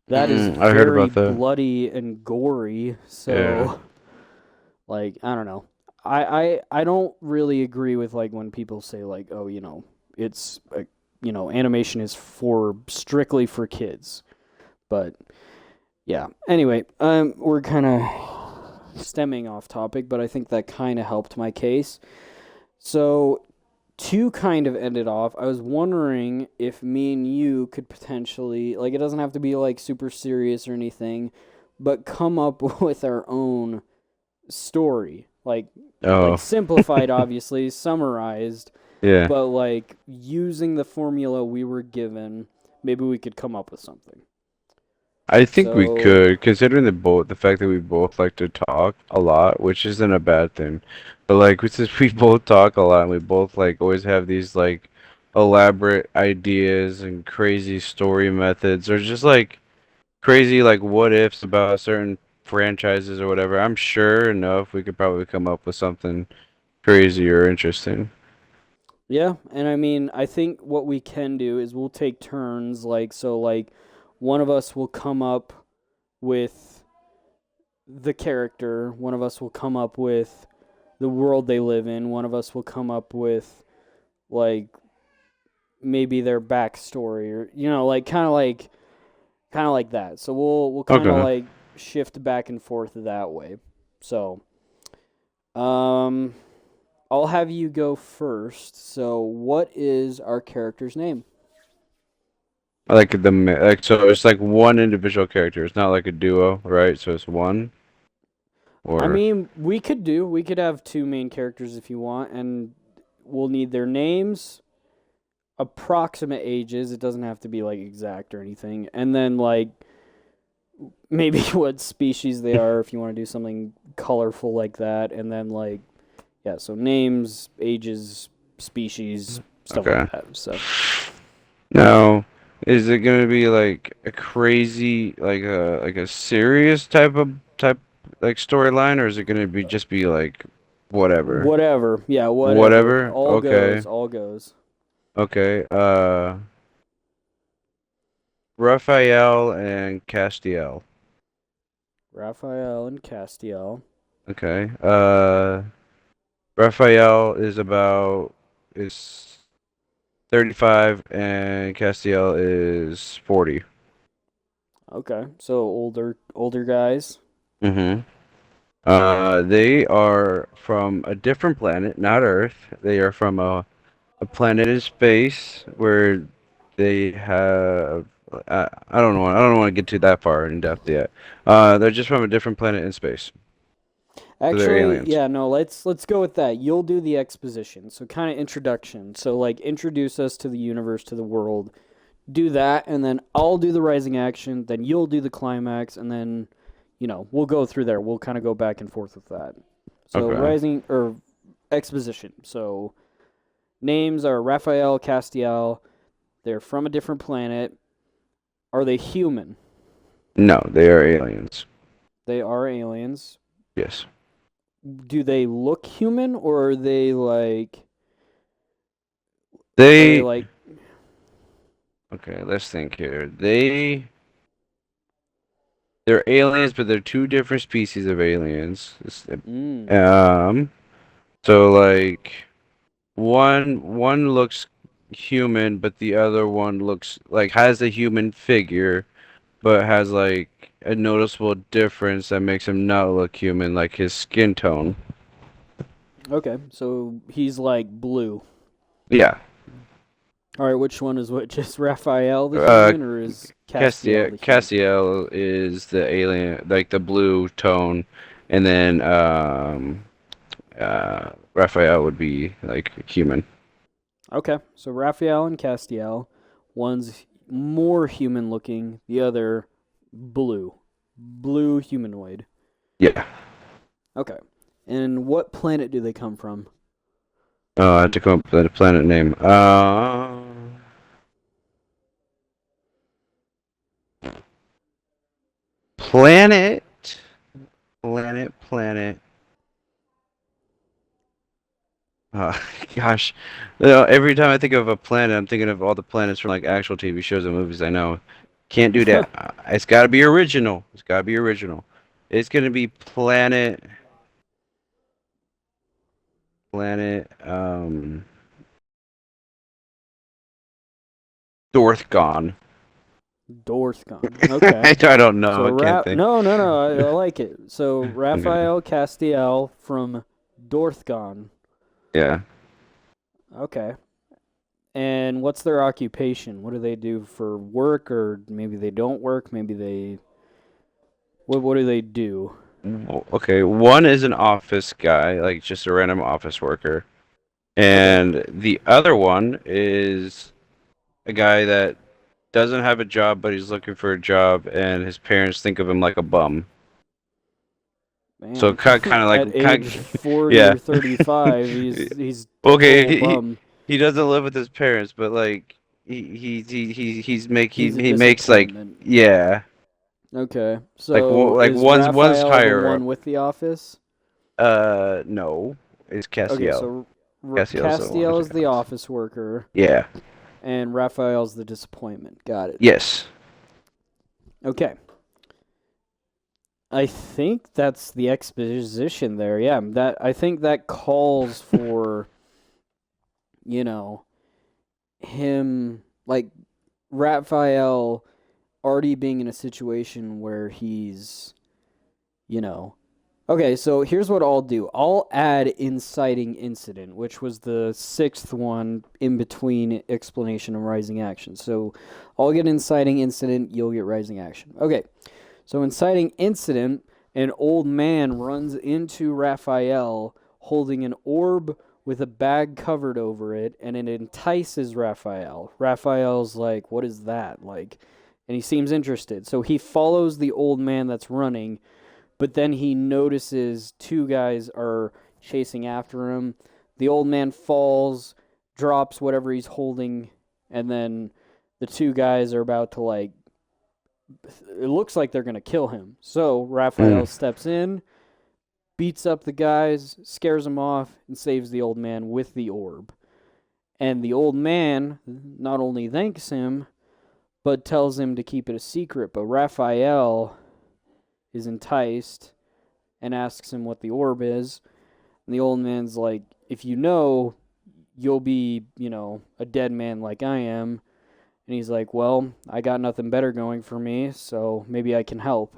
That is I heard very about that. bloody and gory. Yeah. So, like, I don't know. I don't really agree with like when people say like, oh, it's animation is for strictly for kids. But yeah. Anyway, we're kind of stemming off topic, but I think that kind of helped my case. So to kind of end it off, I was wondering if me and you could potentially, like, it doesn't have to be like super serious or anything, but come up with our own story, like Oh, simplified, obviously, summarized, yeah. but like using the formula we were given, maybe we could come up with something. I think we So, could, considering the fact that we both like to talk a lot, which isn't a bad thing. But like, since we both talk a lot and we both like always have these like elaborate ideas and crazy story methods, or just like crazy like what ifs about certain franchises or whatever, I'm sure enough we could probably come up with something crazy or interesting. yeah, and I mean, I think what we can do is we'll take turns, like one of us will come up with the character, one of us will come up with the world they live in, one of us will come up with like maybe their backstory, or like kind of like that. So we'll kind of Okay. like shift back and forth that way. So, um I'll have you go first. So, what is our character's name? Like like so it's like one individual character. It's not like a duo, right? So it's one I or mean, we could have two main characters if you want, and we'll need their names, approximate ages. It doesn't have to be like exact or anything, and then like maybe what species they are if you want to do something colorful like that, and then like yeah, so names, ages, species, stuff like okay. that. So Now, is it gonna be like a crazy, like a serious type like storyline, or is it gonna be just be like whatever, whatever, yeah, whatever, whatever? all Okay, goes, all goes. okay. Raphael and Castiel. Raphael and Castiel. Okay. Raphael is 35 and Castiel is 40. Okay, so older guys. Mm-hmm. They are from a different planet, not Earth. They are from a planet in space where they have. I don't want to get to that far in depth yet. They're just from a different planet in space. So they're Actually, aliens. yeah, no, let's go with that. You'll do the exposition. So kind of introduction. So like introduce us to the universe, to the world. Do that and then I'll do the rising action, then you'll do the climax and then we'll go through there. We'll kind of go back and forth with that. So Okay. rising or exposition. So names are Raphael, Castiel. They're from a different planet. Are they human? No, they are aliens. They are aliens. Yes. Do they look human or are they They. like Okay, let's think here. They're aliens, but they're two different species of aliens. mm, Um. So like. One looks human, but the other one looks like has a human figure, but has like a noticeable difference that makes him not look human, like his skin tone. okay, so he's like blue. Yeah. All right, which one is which? Is Raphael the Uh, human or is Castiel the human? Castiel is the alien, like the blue tone, and then Raphael would be like human. Okay, so Raphael and Castiel, one's more human looking, the other blue. Blue humanoid. Yeah. Okay. And what planet do they come from? I have to come up with a planet name. Planet, planet. Uh, gosh, every time I think of a planet, I'm thinking of all the planets from like actual TV shows and movies I know. Can't do that. It's got to be original. It's got to be original. It's gonna be planet, Dorthgon. Dorthgon. Okay. I don't So know. I can't think. no, I like it. So Okay. Raphael Castiel from Dorthgon. Yeah. Okay. And what's their occupation? What do they do for work, or maybe they don't work? Maybe they what do they do? Okay. One is an office guy, like just a random office worker, Okay. and the other one is a guy that doesn't have a job, but he's looking for a job, and his parents think of him like a bum. So Man, kind of at like age 40 yeah. or 35, he's Okay, total bum. he doesn't live with his parents, but like He's a he makes like disappointment. yeah, Okay. So like is one's Raphael the higher up. one with the office? No, it's Okay, Cassiel. so Cassiel's the one Castiel who's is the house. office worker, Yeah. and Raphael's the disappointment. Got it. Yes. Okay. I think that's the exposition there. Yeah, I think that calls for, you know, him like Raphael already being in a situation where he's, you know, okay, so here's what I'll do. I'll add inciting incident, which was the sixth one in between explanation and rising action. So I'll get inciting incident, you'll get rising action. Okay, so inciting incident, an old man runs into Raphael holding an orb with a bag covered over it, and it entices Raphael. Raphael's like, "What is that?" Like, and he seems interested. So he follows the old man that's running, but then he notices two guys are chasing after him. The old man falls, drops whatever he's holding, and then the two guys are about to like it looks like they're going to kill him. So Raphael Mm. steps in, beats up the guys, scares them off, and saves the old man with the orb. And the old man not only thanks him, but tells him to keep it a secret. But Raphael is enticed and asks him what the orb is. And the old man's like, if you know, you'll be, a dead man like I am. And he's like, well, I got nothing better going for me, so maybe I can help.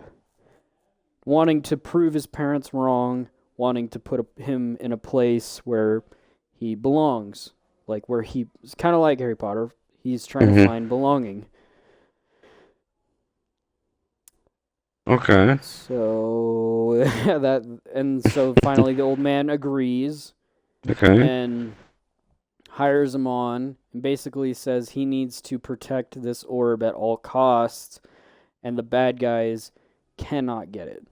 Wanting to prove his parents wrong, wanting to put him in a place where he belongs. Like where it's kind of like Harry Potter. He's trying to Mhm. find belonging. Okay. So so finally the old man agrees Okay. and hires him on and basically says he needs to protect this orb at all costs and the bad guys cannot get it.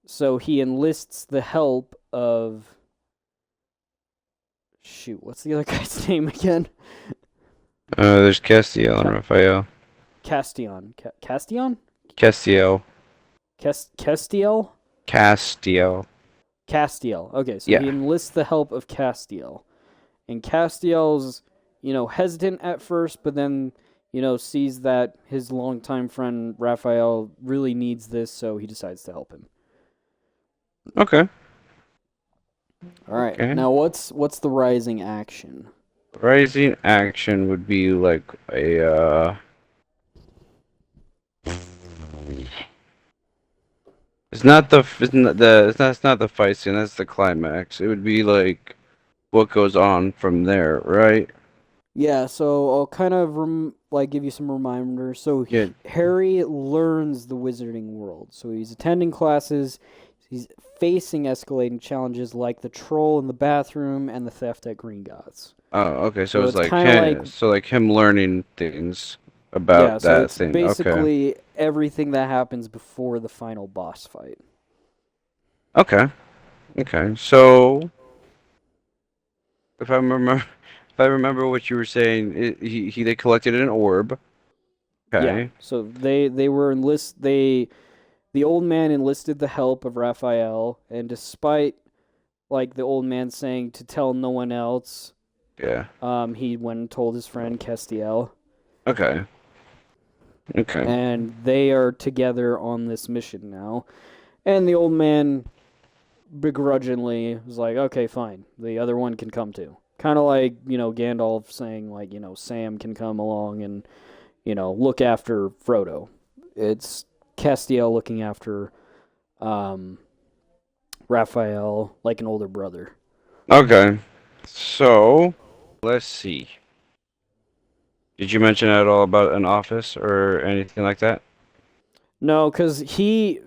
So he enlists the help of shoot, what's the other guy's name again? There's Castiel and Raphael. Castion. Castion? Castiel. Castiel? Castiel. Castiel. Okay, so he Yeah. enlists the help of Castiel. And Castiel's, hesitant at first, but then, sees that his longtime friend Raphael really needs this, so he decides to help him. Okay. All right. Okay. Now what's the rising action? Rising action would be like a it's not the fight scene, that's the climax. It would be like what goes on from there, right? Yeah, so I'll kind of give you some reminders. So Yeah. Harry learns the wizarding world. So he's attending classes, he's facing escalating challenges like the troll in the bathroom and the theft at Gringotts. Oh, okay. So So it's it's like kind of like him learning things yeah, about so that it's thing. Okay. basically everything that happens before the final boss fight. Okay. Okay. So if I remember if I remember what you were saying, they collected an orb. Yeah. Okay. So they were the old man enlisted the help of Raphael, and despite like the old man saying to tell no one else, Yeah. he went and told his friend Kestiel, Okay. Okay. and they are together on this mission now. And the old man begrudgingly was like, "Okay, fine. The other one can come too." Kind of like Gandalf saying like Sam can come along and look after Frodo. It's Castiel looking after um, Raphael like an older brother. Okay. So, let's see. Did you mention at all about an office or anything like that? No, because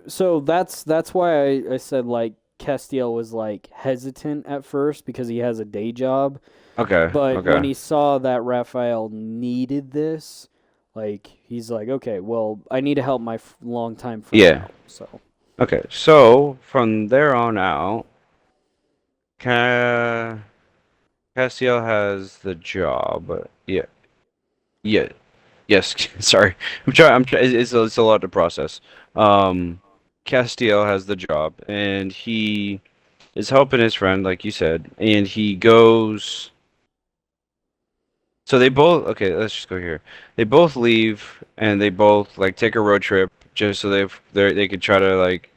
so that's why I said like Castiel was like hesitant at first because he has a day job. Okay. But when Okay. he saw that Raphael needed this, like he's like, okay, well, I need to help my longtime friend Yeah. out. So Okay. So, from there on out, Ca Castiel has the job. Yeah. Yeah. Yes. Sorry. I'm trying. It's a lot to process. Um, Castiel has the job, and he is helping his friend, like you said, and he goes. So they both. Okay, let's just go here. They both leave, and they both like take a road trip just so they could try to like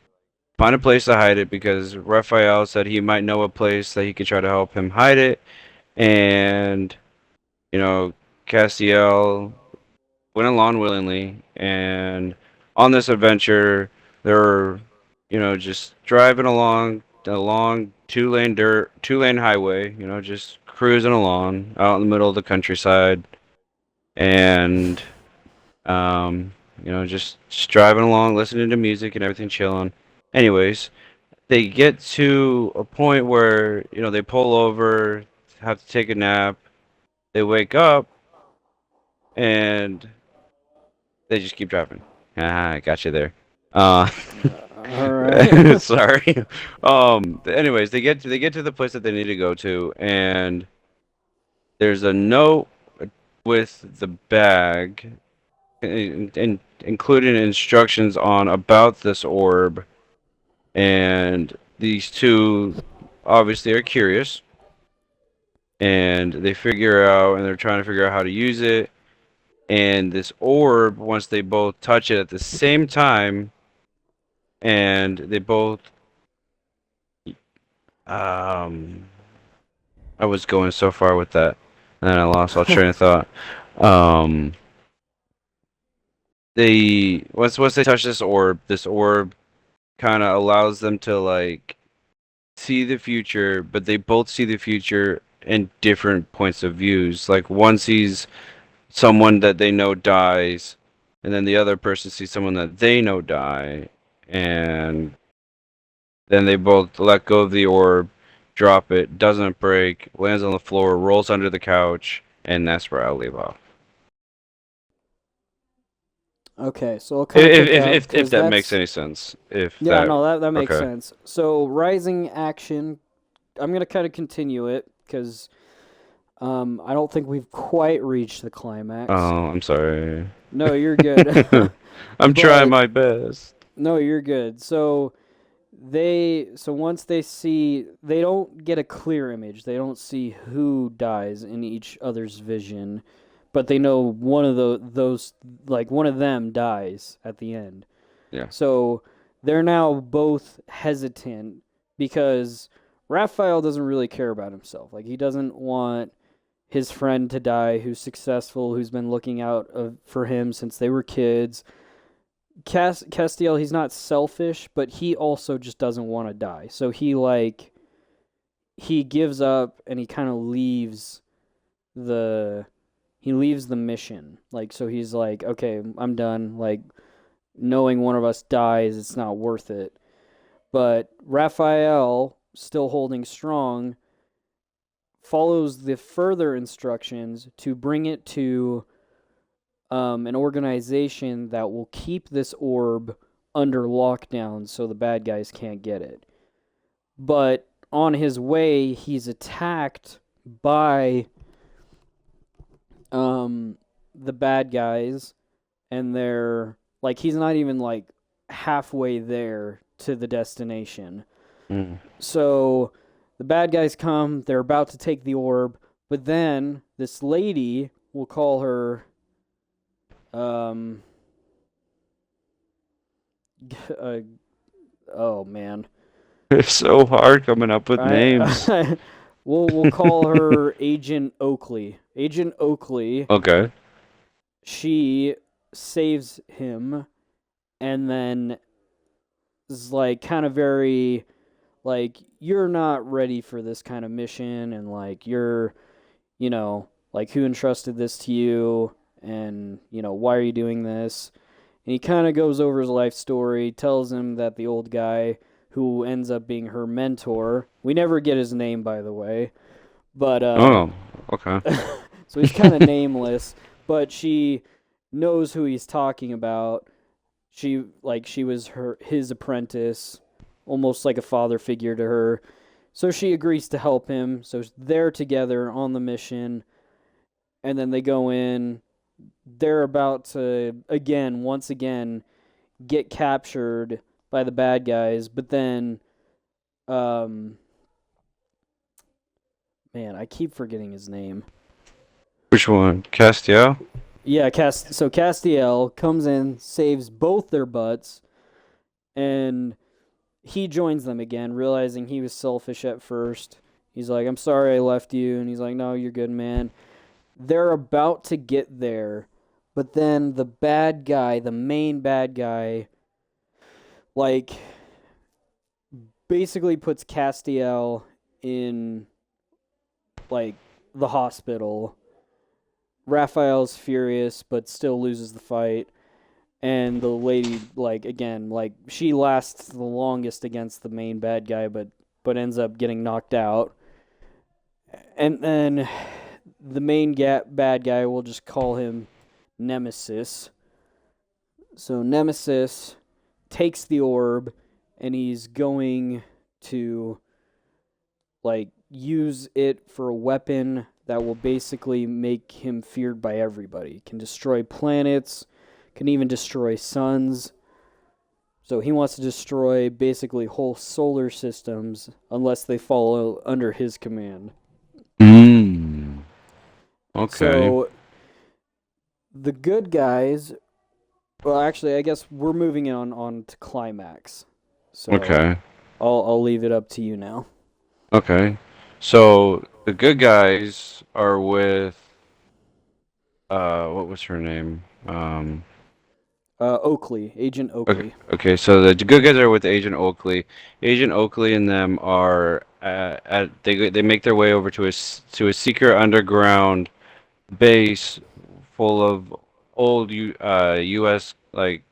find a place to hide it because Raphael said he might know a place that he could try to help him hide it, and you know, Castiel went along willingly, and on this adventure, they're, just driving along a long two lane highway, just cruising along out in the middle of the countryside, and just driving along, listening to music and everything, chilling. Anyways, they get to a point where, they pull over, have to take a nap. They wake up and they just keep driving. Ah, I got you there. Uh, all right. sorry. Anyways, they get to the place that they need to go to, and there's a note with the bag, including instructions on about this orb, and these two obviously are curious, and they're trying to figure out how to use it, and this orb, once they both touch it at the same time, and they both um I was going so far with that, and then I lost all train of thought. Um, they once they touch this orb kind of allows them to like see the future, but they both see the future in different points of views. Like one sees someone that they know dies, and then the other person sees someone that they know die, and then they both let go of the orb, drop it, doesn't break, lands on the floor, rolls under the couch, and that's where I'll leave off. Okay, so I'll kind of If pick if up if, if because that makes that's any sense. If yeah, that no, that makes okay. sense. So rising action, I'm gonna kind of continue it because I don't think we've quite reached the climax. Oh, I'm sorry. No, you're good. I'm trying But my best. no, you're good. So once they see, they don't get a clear image. They don't see who dies in each other's vision, but they know one of those like one of them dies at the end. Yeah. So they're now both hesitant because Raphael doesn't really care about himself. Like he doesn't want his friend to die who's successful, who's been looking out for him since they were kids. Castiel, he's not selfish, but he also just doesn't want to die. So he gives up and he kind of the leaves the mission. Like so he's like, okay, I'm done. Like knowing one of us dies, it's not worth it. But Raphael, still holding strong, follows the further instructions to bring it to an organization that will keep this orb under lockdown so the bad guys can't get it. But on his way, he's attacked by the bad guys, and they're like he's not even like halfway there to the destination. Mm. So the bad guys come, they're about to take the orb, but then this lady, we'll call her um uh, oh man. It's so hard coming up with names. I we'll call her Agent Oakley. Agent Oakley, Okay. she saves him and then is like kind of very like you're not ready for this kind of mission and like you're like who entrusted this to you and why are you doing this? And he kind of goes over his life story, tells him that the old guy who ends up being her mentor, we never get his name by the way, but Oh, okay. so he's kind of nameless, but she knows who he's talking about. She was his apprentice, almost like a father figure to her. So she agrees to help him. So they're together on the mission, and then they go in. They're about to once again, get captured by the bad guys, but then, um, man, I keep forgetting his name. Which one? Castiel? Yeah, so Castiel comes in, saves both their butts, and he joins them again, realizing he was selfish at first. He's like, I'm sorry I left you. And he's like, no, you're good, man. They're about to get there, but then the bad guy, the main bad guy, like, basically puts Castiel in, like, the hospital. Raphael's furious, but still loses the fight. And the lady, like, again, like, she lasts the longest against the main bad guy, but ends up getting knocked out. And then the main bad guy, we'll just call him Nemesis. So Nemesis takes the orb, and he's going to, like, use it for a weapon that will basically make him feared by everybody. Can destroy planets, can even destroy suns. So he wants to destroy basically whole solar systems unless they fall under his command. Mm. Okay. So the good guys, well, actually, I guess we're moving on to climax. So Okay. I'll leave it up to you now. Okay. So the good guys are with what was her name? Oakley, Agent Okay, Oakley. okay, so the good guys are with Agent Oakley. Agent Oakley and them are they make their way over to a secret underground base full of old U.S. like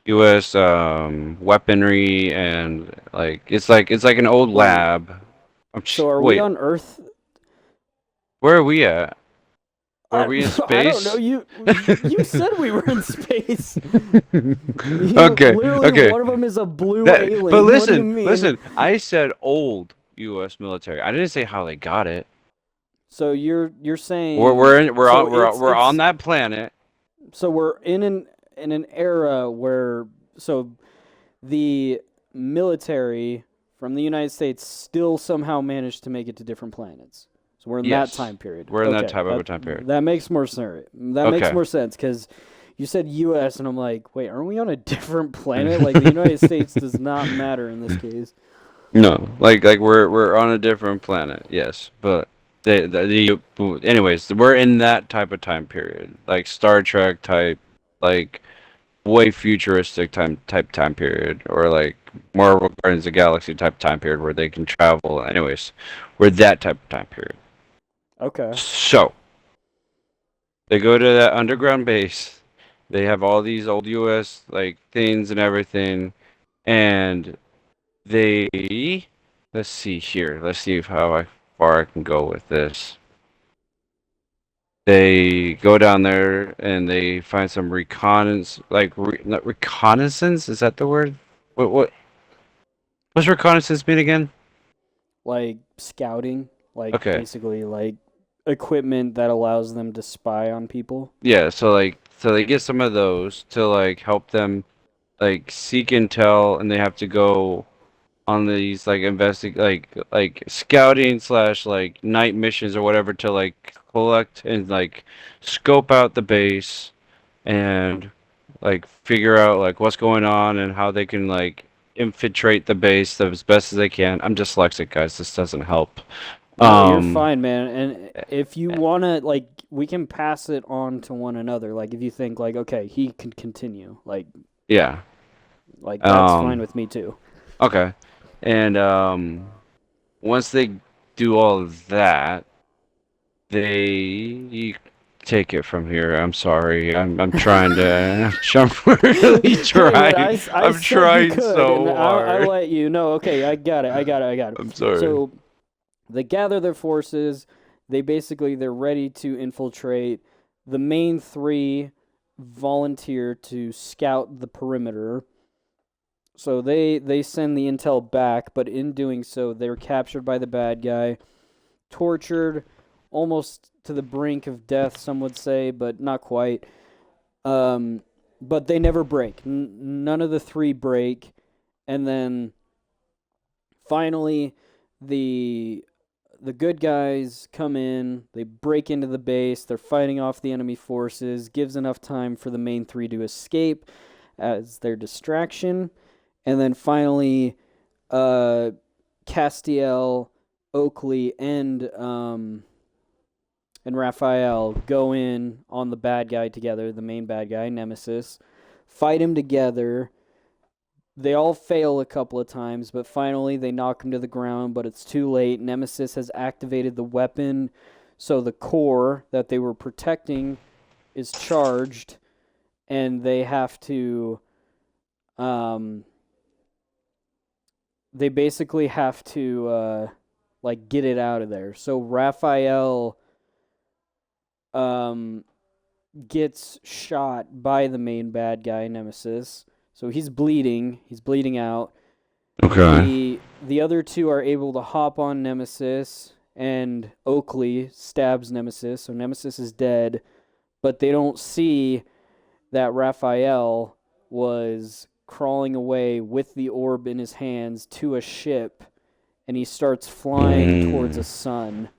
U.S. Weaponry and it's like an old Wait, lab. so are we Wait, on Earth? where are we at? Are I, we in I don't know. space? You said we were in space. Okay, Literally, okay. one of them is a blue But alien. What do you listen, mean? listen. I said old U.S. military. I didn't say how they got it. So you're We're saying we're in, we're so on we're on that planet. we're in an era where the military from the United States still somehow managed to make it to different planets. So we're in that Yes, time period. we're in that Okay, type of a time period. that makes more sense. That makes Okay. more sense because you said U.S. and I'm like, wait, aren't we on a different planet? Like the United States does not matter in this case. No, like we're on a different planet. Yes, but anyways, we're in that type of time period, like Star Trek type, like way futuristic time period, or like Marvel Guardians of the Galaxy type time period where they can travel. Anyways, we're that type of time period. Okay. So they go to that underground base. They have all these old U.S. like things and everything, and they let's see here. Let's see how far I can go with this. They go down there and they find some reconnaissance, not reconnaissance. Is that the word? What what's reconnaissance mean again? Like scouting, like Okay, basically like equipment that allows them to spy on people. Yeah, so they get some of those to like help them like seek intel, and they have to go on these like like scouting slash like night missions or whatever to like collect and like scope out the base and like figure out like what's going on and how they can like infiltrate the base as best as they can. I'm dyslexic, guys. This doesn't help. No, you're Um, fine, man. And if you wanna, like, we can pass it on to one another. Like, if you think, like, okay, he can continue, yeah. like that's fine Um, with me too. okay. And once they do all of that, they you take it from here. I'm sorry. I'm trying to. I'm really Hey, man, trying. I I'm said you trying could, and so I hard. let you know. Okay, I got it. I got it. I got it. I'm sorry. So they gather their forces. They're ready to infiltrate. The main three volunteer to scout the perimeter. So they send the intel back, but in doing so, they're captured by the bad guy, tortured, almost to the brink of death. Some would say, but not quite. Um, but they never break. None of the three break, and then finally, the the good guys come in, they break into the base, they're fighting off the enemy forces, gives enough time for the main three to escape as their distraction, and then finally, uh, Castiel, Oakley, and Raphael go in on the bad guy together, the main bad guy, Nemesis, fight him together. They all fail a couple of times, but finally they knock him to the ground, but it's too late. Nemesis has activated the weapon, so the core that they were protecting is charged, and they have to. Um, they basically have to, like, get it out of there. So Raphael um, gets shot by the main bad guy, Nemesis. So he's bleeding. He's bleeding out. Okay. The other two are able to hop on Nemesis, and Oakley stabs Nemesis, so Nemesis is dead. But they don't see that Raphael was crawling away with the orb in his hands to a ship, and he starts flying towards a Mm. sun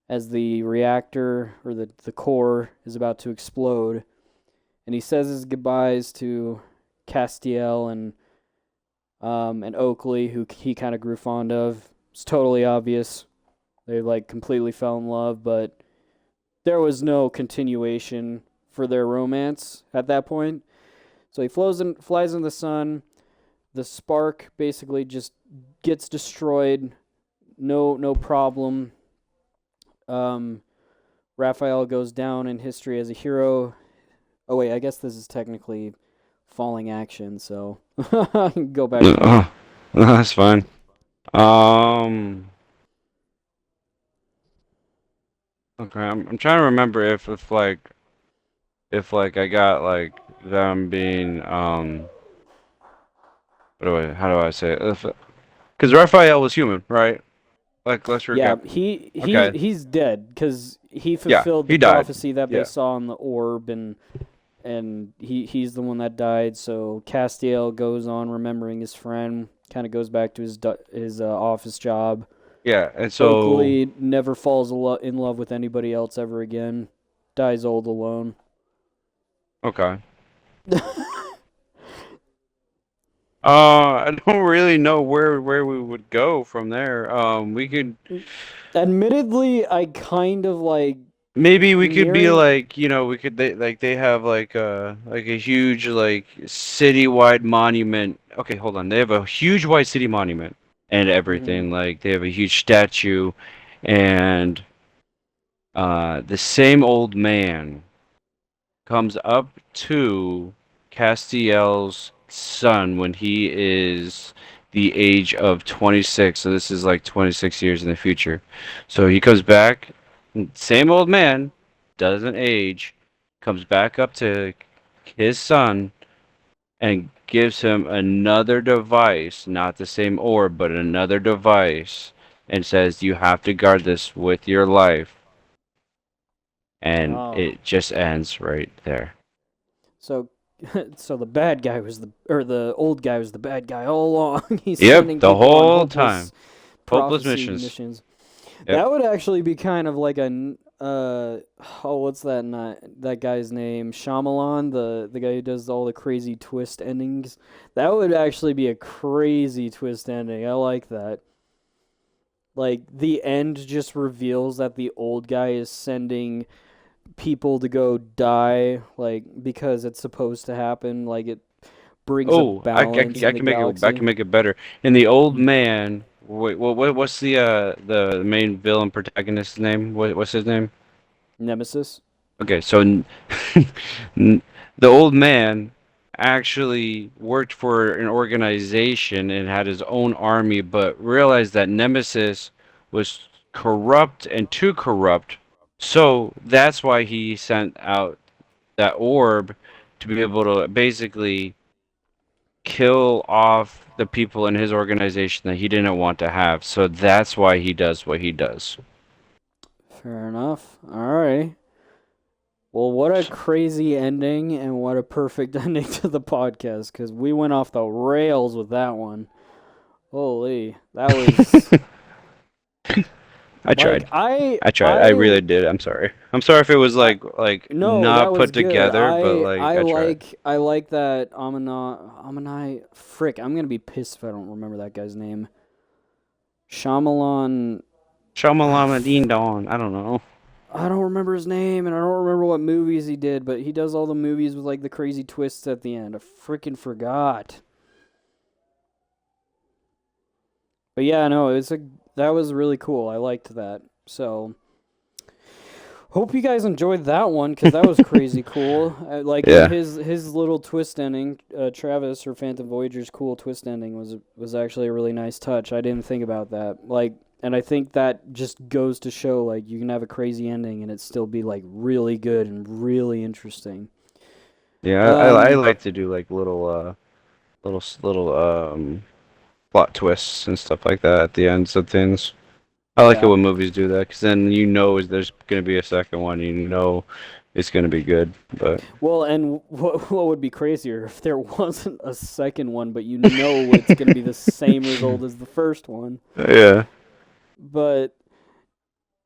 as the reactor or the core is about to explode. And he says his goodbyes to Castiel and Oakley, who he kind of grew fond of. It's totally obvious. They like completely fell in love, but there was no continuation for their romance at that point. So he flies in the sun. The spark basically just gets destroyed. No problem. Um, Raphael goes down in history as a hero. Oh wait, I guess this is technically falling action, so go back to that. Oh, that's fine. Um. Okay. I'm trying to remember if like I got like them being how do I say it? Because Raphael was human, right? Like let's Yeah, recap. Okay. he's dead because he Yeah, fulfilled the he died. prophecy that they Yeah. saw in the orb, and he's the one that died. So Castiel goes on remembering his friend, kind of goes back to his office job. Yeah, and so Oakley never falls in love with anybody else ever again. Dies old alone. okay. I don't really know where we would go from there. We could Admittedly, I kind of like maybe we could be nearing. like, they have like a huge like citywide monument. Okay, hold on. They have a huge white city monument and Mhm. everything. Like they have a huge statue and the same old man comes up to Castiel's son when he is the age of 26. So this is like 26 years in the future. So he comes back, same old man, doesn't age, comes back up to his son and gives him another device, not the same orb, but another device, and says, "You have to guard this with your life." and Oh, it just ends right there. so so the bad guy was the old guy was the bad guy all along. He's Yep, sending the people on whole hopeless time. Hopeless prophecy missions. missions. Yep. That would actually be kind of like oh, what's that guy's name? Shyamalan, the guy who does all the crazy twist endings. That would actually be a crazy twist ending. I like that. Like the end just reveals that the old guy is sending people to go die, like because it's supposed to happen. Like it brings a Oh, balance in I the can make I galaxy. can make it better. In the old man, what's the main villain protagonist's name? What's his name? Nemesis. Okay, so n- the old man actually worked for an organization and had his own army, but realized that Nemesis was corrupt and too corrupt. So that's why he sent out that orb to be able to basically kill off the people in his organization that he didn't want to have. So that's why he does what he does. Fair enough. All right. Well, what a crazy ending and what a perfect ending to the podcast because we went off the rails with that one. Holy, that was I like tried. I tried. I I really did. I'm sorry. I'm sorry if it was I like no, that not was put good. together, but like I tried. I like that Amanai frick. I'm gonna be pissed if I don't remember that guy's name. Shyamalan. Shamalama Ding Dong. I don't know. I don't remember his name, and I don't remember what movies he did, but he does all the movies with like the crazy twists at the end. I freaking forgot. But yeah, no, that was really cool. I liked that. So hope you guys enjoyed that one because that was crazy cool. Like in Yeah. his little twist ending, Travis or Phantom Voyager's cool twist ending was actually a really nice touch. I didn't think about that. Like, and I think that just goes to show like you can have a crazy ending and it still be like really good and really interesting. Yeah, I Um, like to do like little plot twists and stuff like that at the ends of things. I like it yeah. when movies do that because then you know there's gonna be a second one. You know it's gonna be good. But Well, and what would be crazier if there wasn't a second one, but you know it's going to be the same result as the first one. yeah, But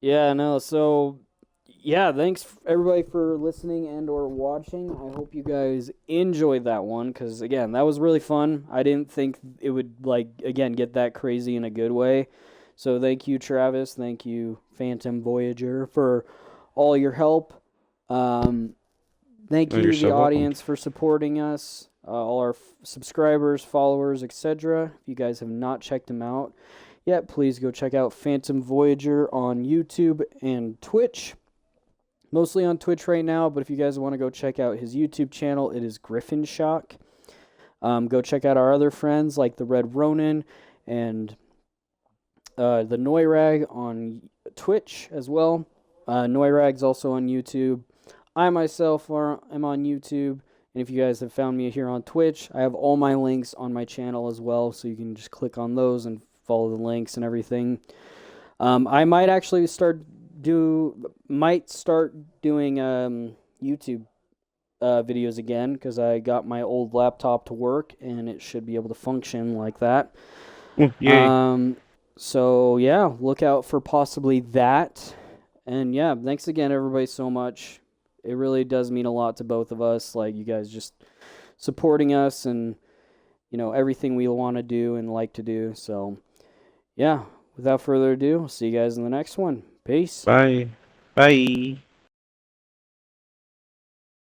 yeah, no. So yeah, thanks everybody for listening and or watching. I hope you guys enjoyed that one cuz again, that was really fun. I didn't think it would like again get that crazy in a good way. So thank you Travis, thank you Phantom Voyager for all your help. Um Thank oh, you're you, the so welcome. audience, for supporting us, all our subscribers, followers, etc. If you guys have not checked them out yet, please go check out Phantom Voyager on YouTube and Twitch. Mostly on Twitch right now, but if you guys want to go check out his YouTube channel, it is Griffin Shock. Go check out our other friends like the Red Ronin and the Noirag on Twitch as well. Noirag's also on YouTube. I myself am on YouTube, and if you guys have found me here on Twitch, I have all my links on my channel as well, so you can just click on those and follow the links and everything. I might actually start doing YouTube videos again because I got my old laptop to work and it should be able to function like that. Oh, yay! Um, so yeah, look out for possibly that. And yeah, thanks again, everybody, so much. It really does mean a lot to both of us. Like you guys just supporting us and everything we want to do and like to do. So yeah, without further ado, see you guys in the next one. Peace. Bye, bye.